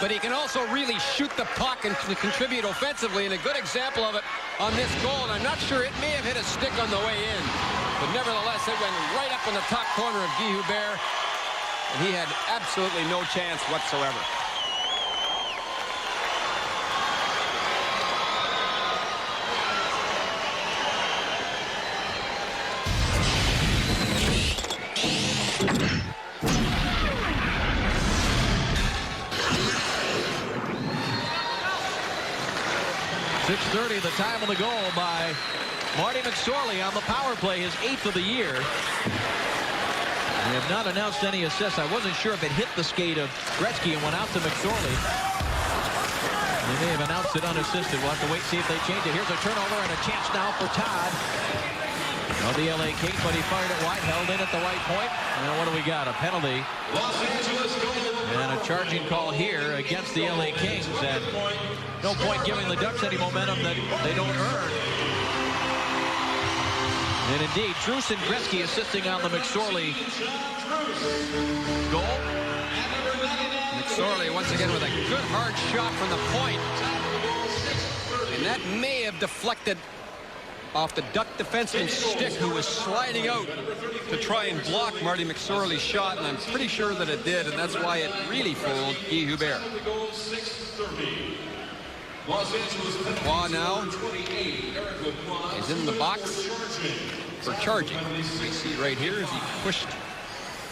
but he can also really shoot the puck and contribute offensively, and a good example of it on this goal. And I'm not sure, it may have hit a stick on the way in, but nevertheless, it went right up in the top corner of Guy Hubert, and he had absolutely no chance whatsoever. .6:30, the time of the goal by Marty McSorley on the power play, his 8th of the year. They have not announced any assists. I wasn't sure if it hit the skate of Gretzky and went out to McSorley. They may have announced it unassisted. We'll have to wait and see if they change it. Here's a turnover and a chance now for Todd of the LA Kings, but he fired it wide, held in at the right point. Now what do we got? A penalty and a charging call here against the LA Kings, and no point giving the Ducks any momentum that they don't earn. And indeed, Druce and Gretzky assisting on the McSorley goal. McSorley once again with a good hard shot from the point, and that may have deflected off the Duck defenseman's stick, who was sliding out to try and block Marty McSorley's shot, and I'm pretty sure that it did, and that's why it really fooled Guy Hubert. Lacroix now is in the box for charging. We see right here as he pushed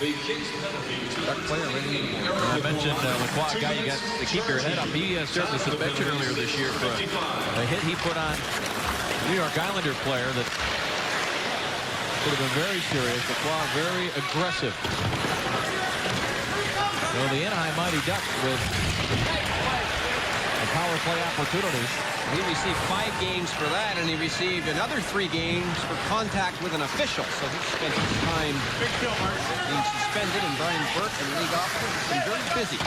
Duck player right in the board. I mentioned Lacroix, guy you got to keep your head up. He served the suspension earlier this year for a hit he put on a New York Islander player that would have been very serious. Lacroix very aggressive. So the Anaheim Mighty Ducks with the power play opportunities. He received 5 games for that, and he received another 3 games for contact with an official. So he spent his time being suspended, and Brian Burke and the league officers have been very busy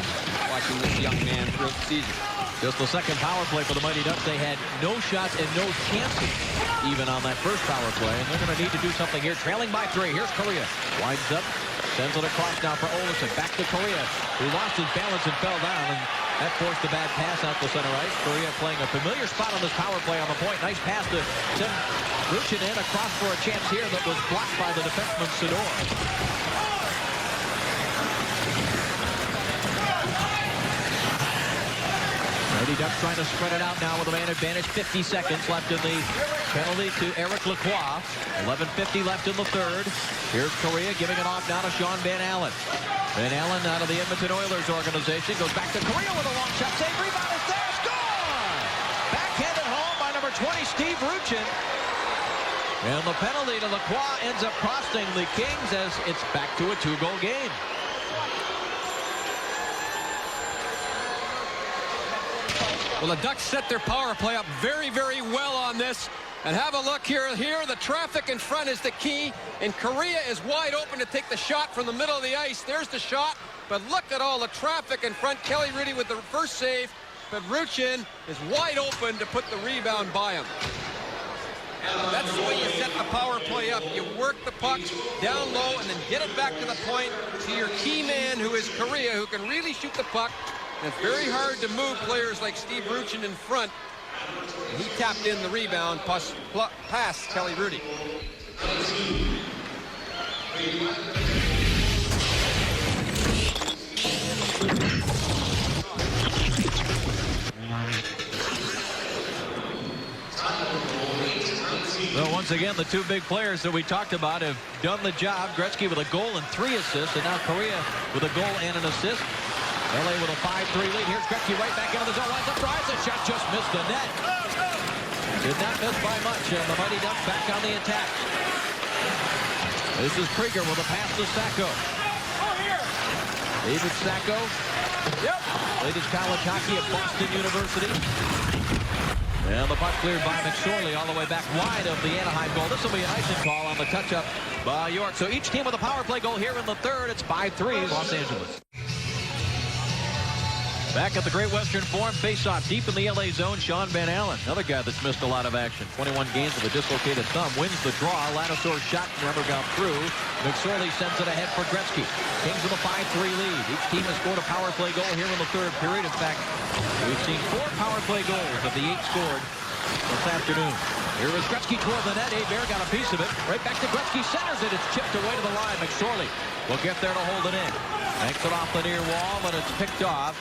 watching this young man throughout the season. Just the second power play for the Mighty Ducks. They had no shots and no chances even on that first power play, and they're going to need to do something here. Trailing by 3. Here's Correa. Winds up, sends it across now for Olsen. Back to Correa, who lost his balance and fell down, and that forced a bad pass out to center ice. Correa playing a familiar spot on this power play on the point. Nice pass to send Ruchin in across for a chance here that was blocked by the defenseman Sidor. Mighty Ducks trying to spread it out now with a man advantage. 50 seconds left in the penalty to Eric Lacroix. 11:50 left in the third. Here's Correa giving it off now to Sean Van Allen. Van Allen out of the Edmonton Oilers organization. Goes back to Correa with a long shot. Save, rebound is there. Score! Backhanded home by number 20, Steve Ruchin. And the penalty to Lacroix ends up costing the Kings as it's back to a 2-goal game. Well, the Ducks set their power play up very, very well on this. And have a look here. Here, the traffic in front is the key. And Korea is wide open to take the shot from the middle of the ice. There's the shot. But look at all the traffic in front. Kelly Rudy with the first save. But Ruchin is wide open to put the rebound by him. And that's the way you set the power play up. You work the puck down low and then get it back to the point to your key man, who is Korea, who can really shoot the puck. And it's very hard to move players like Steve Ruchin in front. And he tapped in the rebound past Kelly Rudy. Well, once again, the two big players that we talked about have done the job. Gretzky with a goal and 3 assists, and now Korea with a goal and an assist. LA with a 5-3 lead. Here's Gretzky right back into the zone. Lines up, drives. The shot just missed the net. Did not miss by much. And the Mighty Ducks back on the attack. This is Krieger with a pass to Sacco. David Sacco. Yep. Latest college hockey at Boston University. And the puck cleared by McSorley all the way back wide of the Anaheim goal. This will be an icing call on the touch-up by York. So each team with a power play goal here in the third. It's 5-3 Los Angeles. Back at the Great Western Forum, face-off deep in the LA zone. Sean Van Allen, another guy that's missed a lot of action. 21 games with a dislocated thumb, wins the draw. Lanosaur's shot never got through. McSorley sends it ahead for Gretzky. Kings with a 5-3 lead. Each team has scored a power play goal here in the third period. In fact, we've seen 4 power play goals of the 8 scored this afternoon. Here is Gretzky toward the net. Hebert got a piece of it. Right back to Gretzky, centers it. It's chipped away to the line. McSorley will get there to hold it in. Banks it off the near wall, but it's picked off.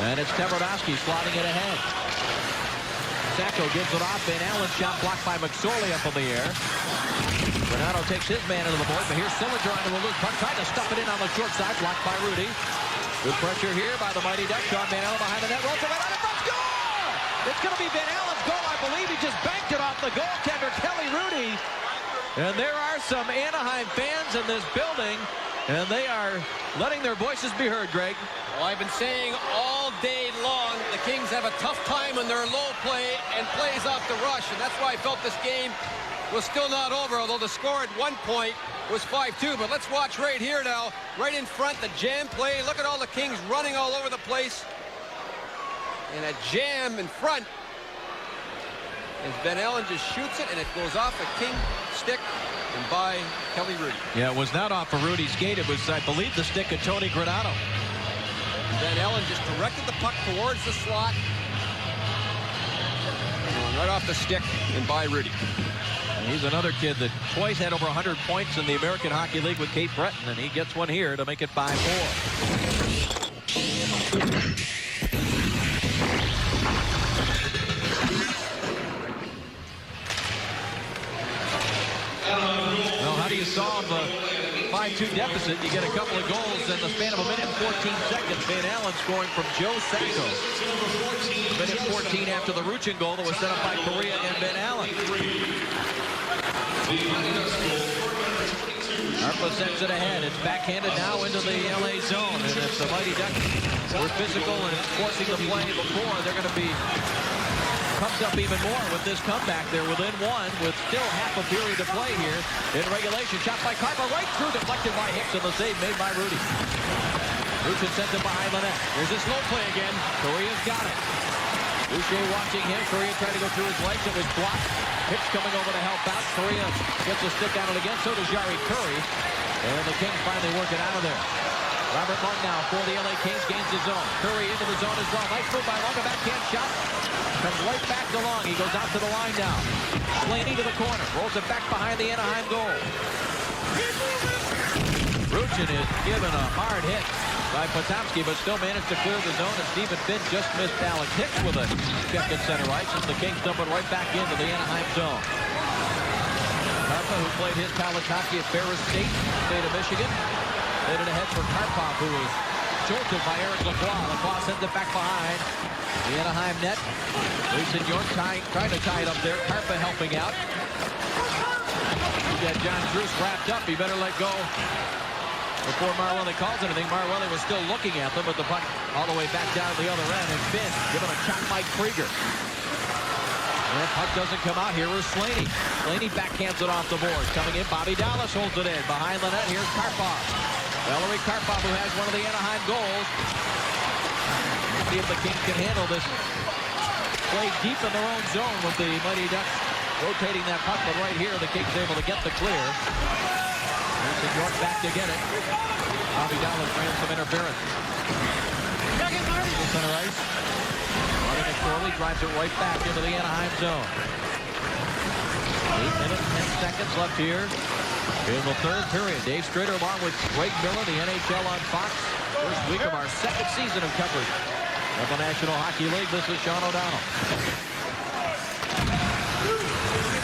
And it's Tverdovsky slotting it ahead. Sacco gives it off. Van Allen shot blocked by McSorley up in the air. Renato takes his man into the board, but here's Sillinger onto the loose puck, trying to stuff it in on the short side, blocked by Rudy. Good pressure here by the Mighty Ducks. Sean Van Allen behind the net, rolls it right on the front, score! It's going to be Van Allen's goal, I believe. He just banked it off the goaltender, Kelly Rudy. And there are some Anaheim fans in this building, and they are letting their voices be heard, Greg. Well, I've been saying all day long the Kings have a tough time in their low play and plays off the rush, and that's why I felt this game was still not over, although the score at one point was 5-2. But let's watch right here now, right in front, the jam play. Look at all the Kings running all over the place. And a jam in front. As Van Allen just shoots it, and it goes off a King stick and by Kelly Rudy. Yeah, it was not off of Rudy's skate. It was, I believe, the stick of Tony Granato. Van Allen just directed the puck towards the slot. And right off the stick and by Rudy. And he's another kid that twice had over 100 points in the American Hockey League with Cape Breton, and he gets one here to make it 5-4. Well, how do you solve a 5-2 deficit? You get a couple of goals in the span of a minute and 14 seconds. Van Allen scoring from Joe Sacco. Minute 14 after the Ruchin goal that was set up by Korea and Van Allen. Harpa sends it ahead. It's backhanded now into the LA zone. And if the Mighty Ducks were physical and forcing the play before, they're going to be pumped up even more with this comeback. They're within one with still half a period to play here in regulation. Shot by Carpa right through, deflected by Hicks, and the save made by Rudy. Ruchin sends it behind the net. There's this low play again. Korea's got it. Boucher watching him. Korea trying to go through his legs. It was blocked. Hicks coming over to help out. Korea gets a stick on it again. So does Jari Kurri. And the Kings finally work it out of there. Robert Lund now for the LA Kings, gains the zone. Kurri into the zone as well. Nice move by Lund. A backhand shot. Comes right back to Long. He goes out to the line now. Slaney to the corner. Rolls it back behind the Anaheim goal. Ruchin is given a hard hit by Potomski, but still managed to clear the zone. And Stephen Finn just missed Alex Hicks with a check at center ice as the Kings dump it right back into the Anaheim zone. Carpa, who played his college hockey at Ferris State of Michigan. Played it ahead for Karpov, who was jolted by Eric Lacroix. Lacroix sends it back behind the Anaheim net. Mason York trying to tie it up there. Karpa helping out. He's got John Druce wrapped up. He better let go before Marwelli calls anything. Marwelli was still looking at them, but the puck all the way back down to the other end. And Finn given a chop by Krieger. And puck doesn't come out. Here is Slaney. Slaney backhands it off the boards. Coming in, Bobby Dallas holds it in. Behind the net, here's Karpov. Valerie Karpov, who has one of the Anaheim goals. Let's see if the Kings can handle this play deep in their own zone with the Mighty Ducks rotating that puck. But right here, the Kings able to get the clear. Here's York back to get it. Bobby Dallas ran some interference. To center ice. Running it shortly, drives it right back into the Anaheim zone. 8 minutes, 10 seconds left here in the third period. Dave Strader along with Greg Miller, the NHL on Fox. First week of our second season of coverage of the National Hockey League. This is Sean O'Donnell.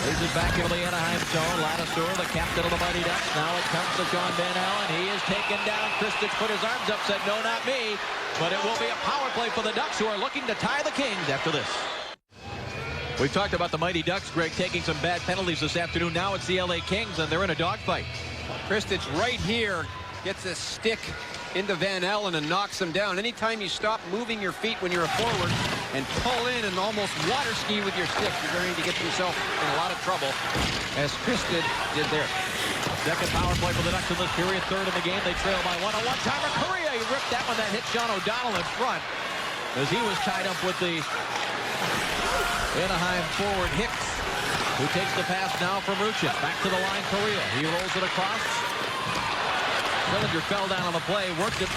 Lays it back into the Anaheim zone. Ladouceur, the captain of the Mighty Ducks. Now it comes to John Van Allen. He is taken down. Kristich put his arms up, said, no, not me. But it will be a power play for the Ducks, who are looking to tie the Kings after this. We've talked about the Mighty Ducks, Greg, taking some bad penalties this afternoon. Now it's the LA Kings, and they're in a dogfight. Kristich right here gets a stick into Van Allen and knocks him down. Anytime you stop moving your feet when you're a forward and pull in and almost water ski with your stick, you're going to get yourself in a lot of trouble, as Kristich did there. Second power play for the Ducks in this period. Third in the game. They trail by one. A one-timer. Correa, he ripped that one. That hit Sean O'Donnell in front as he was tied up with the Anaheim forward Hicks, who takes the pass now from Ruchin. Back to the line, Correa. He rolls it across. Sillinger fell down on the play. Worked it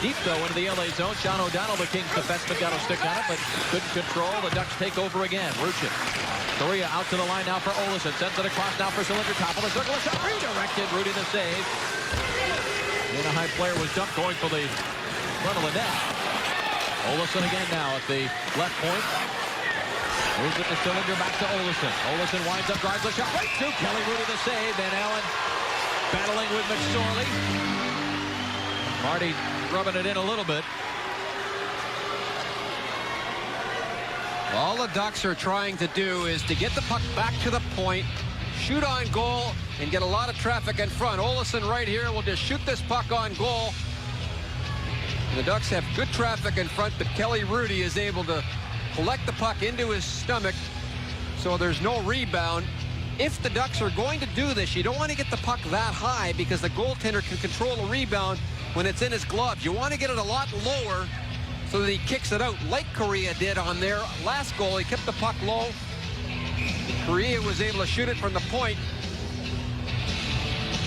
deep, though, into the LA zone. Sean O'Donnell, the Kings defenseman, got a stick on it, but couldn't control. The Ducks take over again. Ruchin. Correa out to the line now for Olesen. Sends it across now for Sillinger. Top of the circle. A shot redirected. Rudy the save. The Anaheim player was dumped going for the front of the net. Olesen again now at the left point. Moves it to Sillinger. Back to Olesen. Olesen winds up, drives the shot right through Kelly. Rudy the save. Van Allen battling with McSorley. Marty rubbing it in a little bit. All the Ducks are trying to do is to get the puck back to the point, shoot on goal, and get a lot of traffic in front. Olesen right here will just shoot this puck on goal. The Ducks have good traffic in front, but Kelly Rudy is able to collect the puck into his stomach, so there's no rebound. If the Ducks are going to do this, you don't want to get the puck that high because the goaltender can control the rebound when it's in his gloves. You want to get it a lot lower so that he kicks it out like Correa did on their last goal. He kept the puck low. Correa was able to shoot it from the point,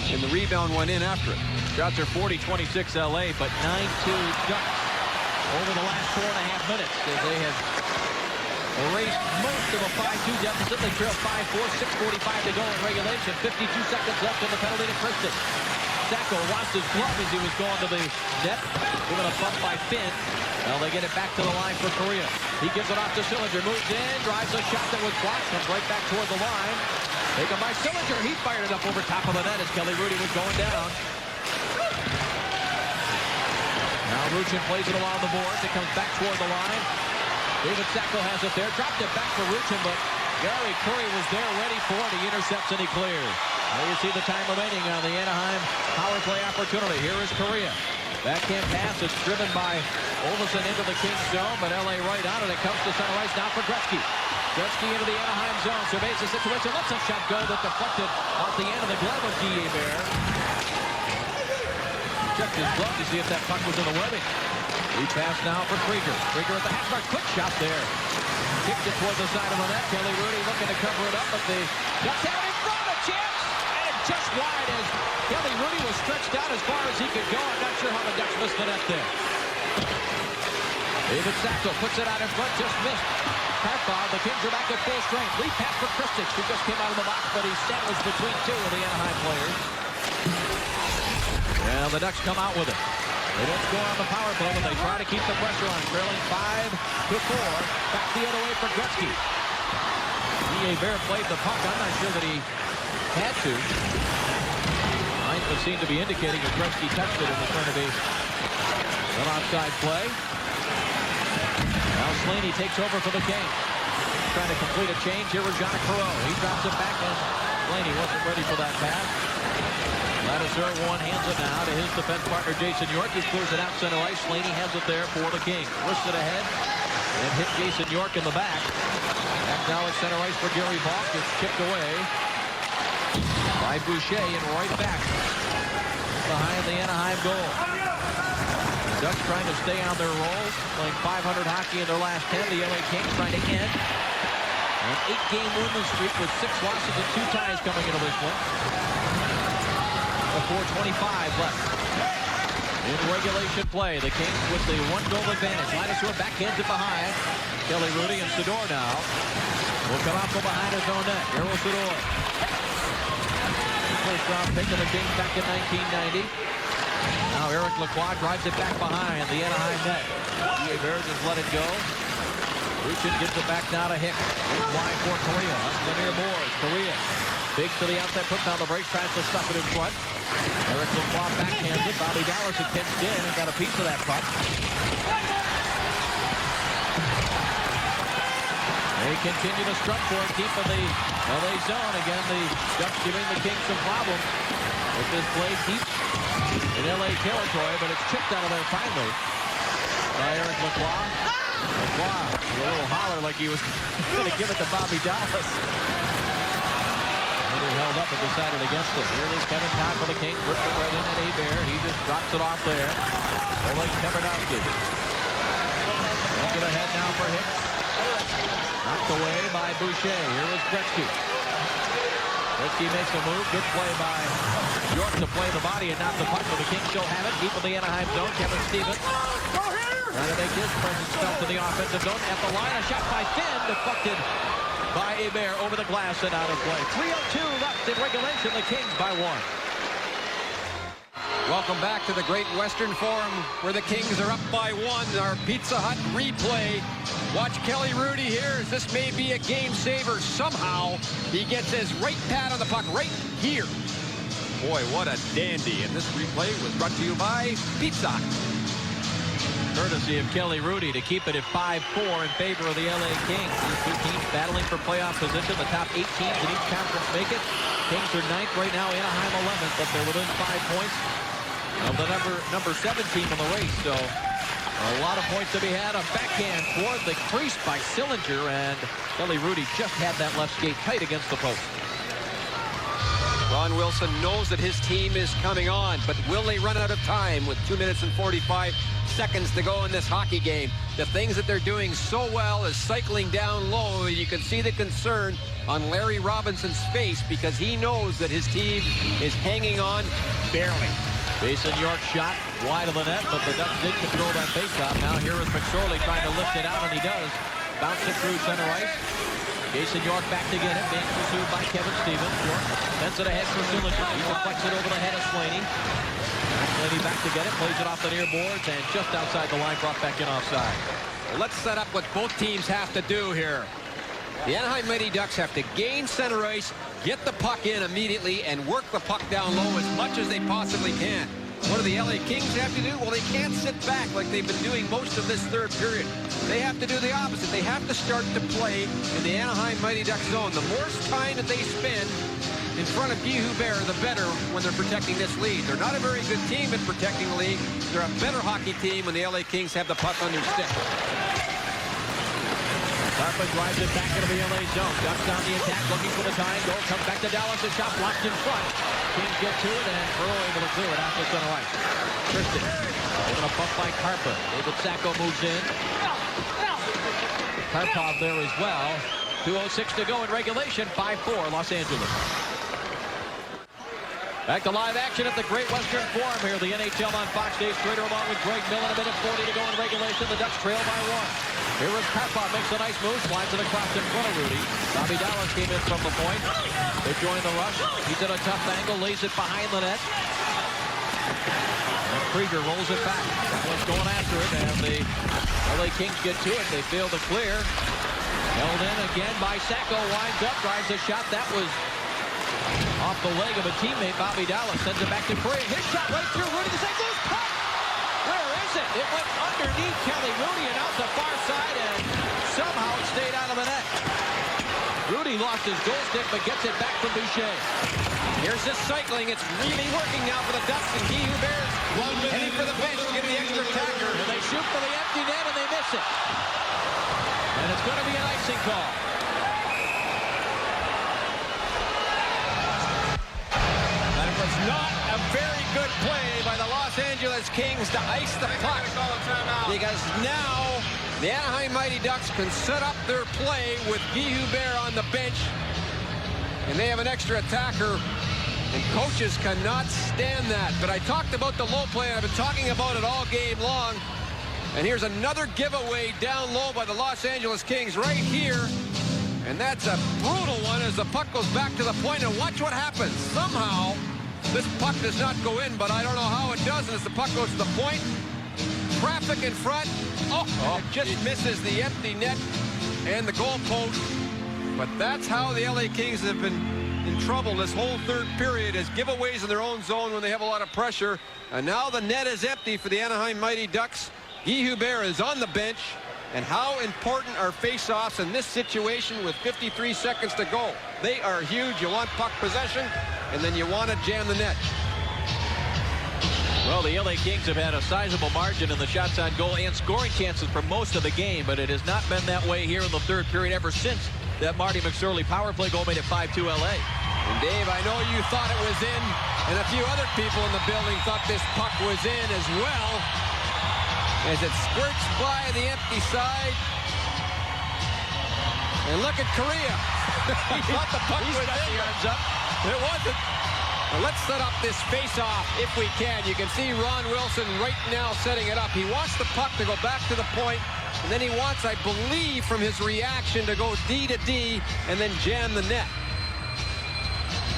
and the rebound went in after it. Shots are 40-26 LA, but 9-2 Ducks over the last 4.5 minutes as they have erased most of a 5-2 deficit. They trail 5-4, 6:45 to go in regulation. 52 seconds left in the penalty to Kristich. Sacco lost his glove as he was going to the net. Given a bump by Finn. Well, they get it back to the line for Correa. He gives it off to Sillinger. Moves in, drives a shot that was blocked. Comes right back toward the line. Taken by Sillinger. He fired it up over top of the net as Kelly Rudy was going down. Now Ruchin plays it along the boards. It comes back toward the line. David Sacco has it there. Dropped it back for Ruchin, but Gary Curry was there ready for it. He intercepts and he clears. Now you see the time remaining on the Anaheim power play opportunity. Here is Correa. Backhand pass. It's driven by Olesen into the Kings zone, but LA right on it. It comes to center ice now for Gretzky. Gretzky into the Anaheim zone. Surveys the situation. Lets a shot go, but deflected off the end of the glove of D.A. Bear. Checked his glove to see if that puck was in the webbing. He passed now for Krieger. Krieger at the half mark. Quick shot there. Kicked it toward the side of the net. Kelly Rudy looking to cover it up, but the Ducks have it in front. A chance. And just wide as Kelly Rudy was stretched out as far as he could go. I'm not sure how the Ducks missed the net there. David Sacco puts it out in front. Just missed. Karpov, the Kings are back at full strength. Lead pass for Kristich, who just came out of the box, but he's sandwiched between two of the Anaheim players. Well, the Ducks come out with it. They don't score on the power play, but they try to keep the pressure on. Trailing 5-4. Back the other way for Gretzky. D.A. Bear played the puck. I'm not sure that he had to. Lines would seem to be indicating that Gretzky touched it, and it's going to be an offside play. Now Slaney takes over for the Kings. Trying to complete a change. Here is Jean Perreault. He drops it back, and Slaney wasn't ready for that pass. Ladouceur one-hands it now to his defense partner Jason York. He clears it out center ice. Slaney has it there for the Kings. Wrists it ahead. and hit Jason York in the back. Back now at center ice for Gary Balk. It's chipped away by Boucher and right back behind the Anaheim goal. The Ducks trying to stay on their roll, playing .500 hockey in their last 10. The LA Kings trying to end an 8-game winless streak with 6 losses and 2 ties coming into this one. Before 25 left. In regulation play, the Kings with the 1-goal advantage. Linus backhands it behind. Kelly Rudy and Sador now will come out from behind his own net. Errol Sador. First round pick of the Kings back in 1990. Now Eric Lacroix drives it back behind the Anaheim net. Bear just let it go. Ruchin gives it back now to Hicks. It's wide for Correa. Up to the near boards. Correa. Big to the outside, puts down the brakes, tries to stuff it in front. Eric Lacroix backhands it. Bobby Dallas had pinched in and got a piece of that puck. They continue to strut for it, keeping the LA zone. Again, the Ducks giving the Kings some problems with this play deep in LA territory, but it's chipped out of there finally by Eric Lacroix. Lacroix, a little holler like he was going to give it to Bobby Dallas. And he held up and decided against it. Here is Kevin Todd for the Kings. Ripped it right in at Hebert. He just drops it off there. Oleg Kevardowski. Into the head now for Hicks. Knocked away by Boucher. Here is Gretzky. Gretzky makes a move. Good play by York to play the body and not the puck. But the Kings still have it. Deep in the Anaheim zone. Kevin Stevens trying to make his presence felt to the offensive zone. At the line, a shot by Finn. Deflected by Hebert over the glass and out of play. 3:02 left in regulation. The Kings by 1. Welcome back to the Great Western Forum where the Kings are up by 1. Our Pizza Hut replay. Watch Kelly Rudy here as this may be a game saver. Somehow he gets his right pad on the puck right here. Boy, what a dandy. And this replay was brought to you by Pizza Hut. Courtesy of Kelly Rudy to keep it at 5-4 in favor of the LA Kings. These two teams battling for playoff position. The top 8 teams in each conference make it. Kings are 9th right now, Anaheim 11th, but they're within 5 points of the number 7 team in the race. So a lot of points to be had. A backhand toward the crease by Sillinger, and Kelly Rudy just had that left skate tight against the post. Ron Wilson knows that his team is coming on, but will they run out of time with 2 minutes and 45 seconds to go in this hockey game? The things that they're doing so well is cycling down low. You can see the concern on Larry Robinson's face because he knows that his team is hanging on barely. Jason York shot wide of the net, but the Ducks did control that faceoff. Now here is McSorley trying to lift it out, and he does. Bounce it through center ice. Jason York back to get it, being pursued by Kevin Stevens. York sends it ahead for Sillinger. He deflects it over the head of Slaney. Slaney back to get it, plays it off the near boards, and just outside the line, brought back in offside. Well, let's set up what both teams have to do here. The Anaheim Mighty Ducks have to gain center ice, get the puck in immediately, and work the puck down low as much as they possibly can. What do the LA Kings have to do? Well, they can't sit back like they've been doing most of this third period. They have to do the opposite. They have to start to play in the Anaheim Mighty Ducks zone. The more time that they spend in front of Guy Hubert, the better when they're protecting this lead. They're not a very good team at protecting the lead. They're a better hockey team when the LA Kings have the puck on their stick. Harper drives it back into the LA zone. Ducks on the attack, looking for the tying goal. Comes back to Dallas. A shot blocked in front. Kings get to it, and Burrow able to clear it out to center ice. Tristan able to bump by Carper. David Sacco moves in. Karpov there as well. 2:06 to go in regulation. 5-4 Los Angeles. Back to live action at the Great Western Forum here. The NHL on Fox. Dave Strader along with Greg Millen. A minute 40 to go in regulation. The Ducks trail by 1. Here is Karpov, makes a nice move, slides it across in front of Rudy. Bobby Dallas came in from the point. They join the rush. He's at a tough angle, lays it behind the net. And Krieger rolls it back. That one's going after it, and the LA Kings get to it. They fail to clear. Held in again by Sacco, winds up, drives a shot. That was off the leg of a teammate. Bobby Dallas sends it back to Correa. His shot right through Rudy. The St. Louis puck! Where is it? It went underneath Kelly Rudy and out the far side, and somehow it stayed out of the net. Rudy lost his goal stick, but gets it back from Boucher. Here's this cycling. It's really working now for the Ducks, and Guy Hubert's heading for the bench to get the extra attacker. And they shoot for the empty net, and they miss it. And it's going to be an icing call. And it was not a very good play by the Los Angeles Kings to ice the puck. Because now the Anaheim Mighty Ducks can set up their play with Guy Hubert on the bench. And they have an extra attacker. And coaches cannot stand that. But I talked about the low play, and I've been talking about it all game long. And here's another giveaway down low by the Los Angeles Kings right here. And that's a brutal one as the puck goes back to the point. And watch what happens. Somehow, this puck does not go in, but I don't know how it does. And as the puck goes to the point, traffic in front. It just misses the empty net and the goal post. But that's how the LA Kings have been in trouble this whole third period, as giveaways in their own zone when they have a lot of pressure. And now the net is empty for the Anaheim Mighty Ducks. Guy Hubert is on the bench. And how important are face-offs in this situation with 53 seconds to go? They are huge. You want puck possession, and then you want to jam the net. Well, the LA Kings have had a sizable margin in the shots on goal and scoring chances for most of the game, but it has not been that way here in the third period ever since that Marty McSorley power play goal made it 5-2 LA. And Dave, I know you thought it was in, and a few other people in the building thought this puck was in as well, as it squirts by the empty side. And look at Correa. He thought the puck was in. It wasn't. Well, let's set up this face-off if we can. You can see Ron Wilson right now setting it up. He wants the puck to go back to the point, and then he wants, I believe, from his reaction to go D to D and then jam the net.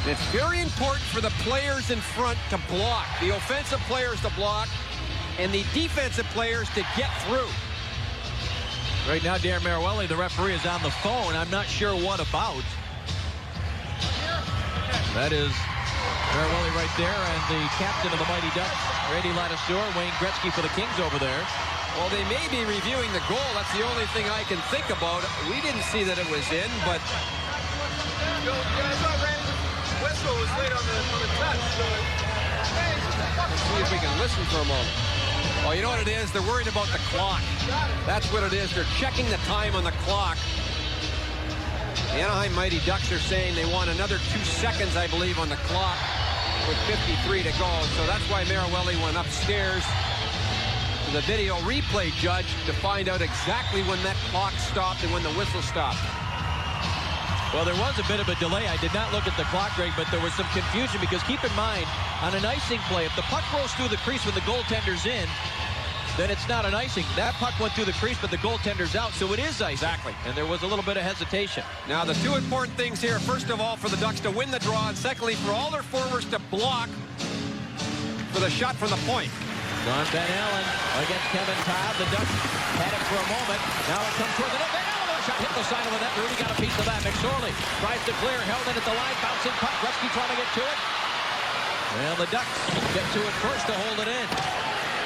And it's very important for the players in front to block, the offensive players to block, and the defensive players to get through. Right now, Darren Maruelli, the referee, is on the phone. I'm not sure what about. That is Maruelli right there, and the captain of the Mighty Ducks, Randy Ladouceur, Wayne Gretzky for the Kings over there. Well, they may be reviewing the goal. That's the only thing I can think about. We didn't see that it was in, but... Whistle was late on the touch, so... Let's see if we can listen for a moment. Oh, you know what it is? They're worried about the clock. That's what it is. They're checking the time on the clock. The Anaheim Mighty Ducks are saying they want another 2 seconds, I believe, on the clock with 53 to go. So that's why Maruelli went upstairs to the video replay judge to find out exactly when that clock stopped and when the whistle stopped. Well, there was a bit of a delay. I did not look at the clock, Greg, but there was some confusion because keep in mind, on an icing play, if the puck rolls through the crease when the goaltender's in, then it's not an icing. That puck went through the crease, but the goaltender's out, so it is icing. Exactly. And there was a little bit of hesitation. Now, the two important things here, first of all, for the Ducks to win the draw, and secondly, for all their forwards to block for the shot from the point. John Van Allen against Kevin Cobb. The Ducks had it for a moment. Now it comes toward the net. Van Allen, shot hit the side of the net. Rudy got a piece of that. McSorley tries to clear, held it at the line, bouncing puck. Gretzky trying to get to it. Well, the Ducks get to it first to hold it in.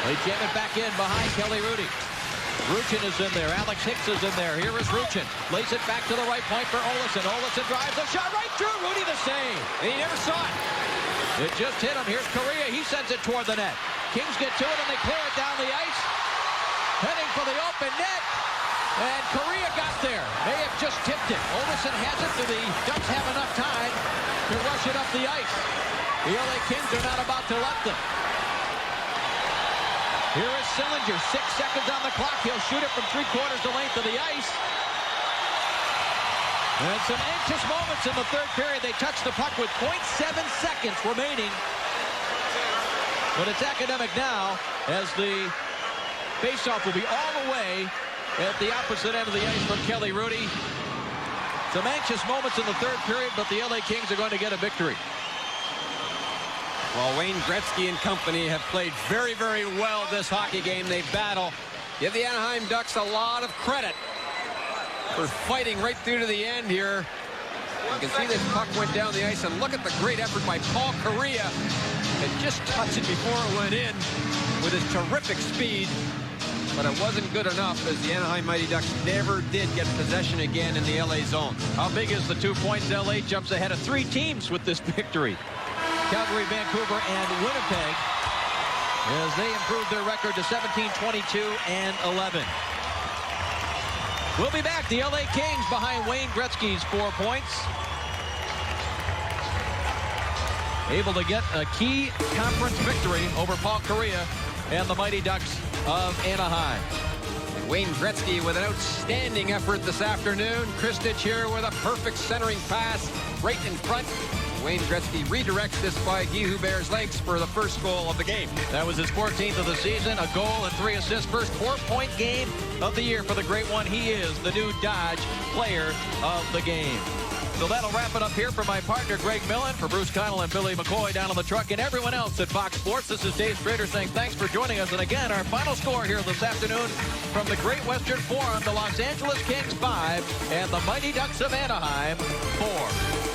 They jam it back in behind Kelly Rudy. Ruchin is in there. Alex Hicks is in there. Here is Ruchin. Lays it back to the right point for Olesen. Olesen drives a shot right through. Rudy the save. And he never saw it. It just hit him. Here's Correa. He sends it toward the net. Kings get to it and they clear it down the ice. Heading for the open net. And Correa got there. May have just tipped it. Olesen has it. Do the Ducks have enough time to rush it up the ice? The LA Kings are not about to let them. Here is Sillinger. 6 seconds on the clock. He'll shoot it from 3/4 the length of the ice. And some anxious moments in the third period. They touch the puck with 0.7 seconds remaining. But it's academic now, as the faceoff will be all the way at the opposite end of the ice from Kelly Rudy. Some anxious moments in the third period, but the LA Kings are going to get a victory. Well, Wayne Gretzky and company have played very, very well this hockey game. They battle. Give the Anaheim Ducks a lot of credit for fighting right through to the end here. You can see this puck went down the ice, and look at the great effort by Paul Correa. And just touched it before it went in with his terrific speed. But it wasn't good enough, as the Anaheim Mighty Ducks never did get possession again in the LA zone. How big is the 2 points? LA jumps ahead of 3 teams with this victory. Calgary, Vancouver, and Winnipeg as they improved their record to 17, 22, and 11. We'll be back. The LA Kings behind Wayne Gretzky's 4 points. Able to get a key conference victory over Paul Kariya and the Mighty Ducks of Anaheim. And Wayne Gretzky with an outstanding effort this afternoon. Kristich here with a perfect centering pass right in front. Wayne Gretzky redirects this by Guy Hubert's legs for the first goal of the game. That was his 14th of the season, a goal and 3 assists. First 4-point game of the year for the great one. He is the new Dodge player of the game. So that'll wrap it up here for my partner, Greg Millen, for Bruce Connell and Billy McCoy down on the truck, and everyone else at Fox Sports. This is Dave Strader saying thanks for joining us. And again, our final score here this afternoon from the Great Western Forum, the Los Angeles Kings 5 and the Mighty Ducks of Anaheim 4.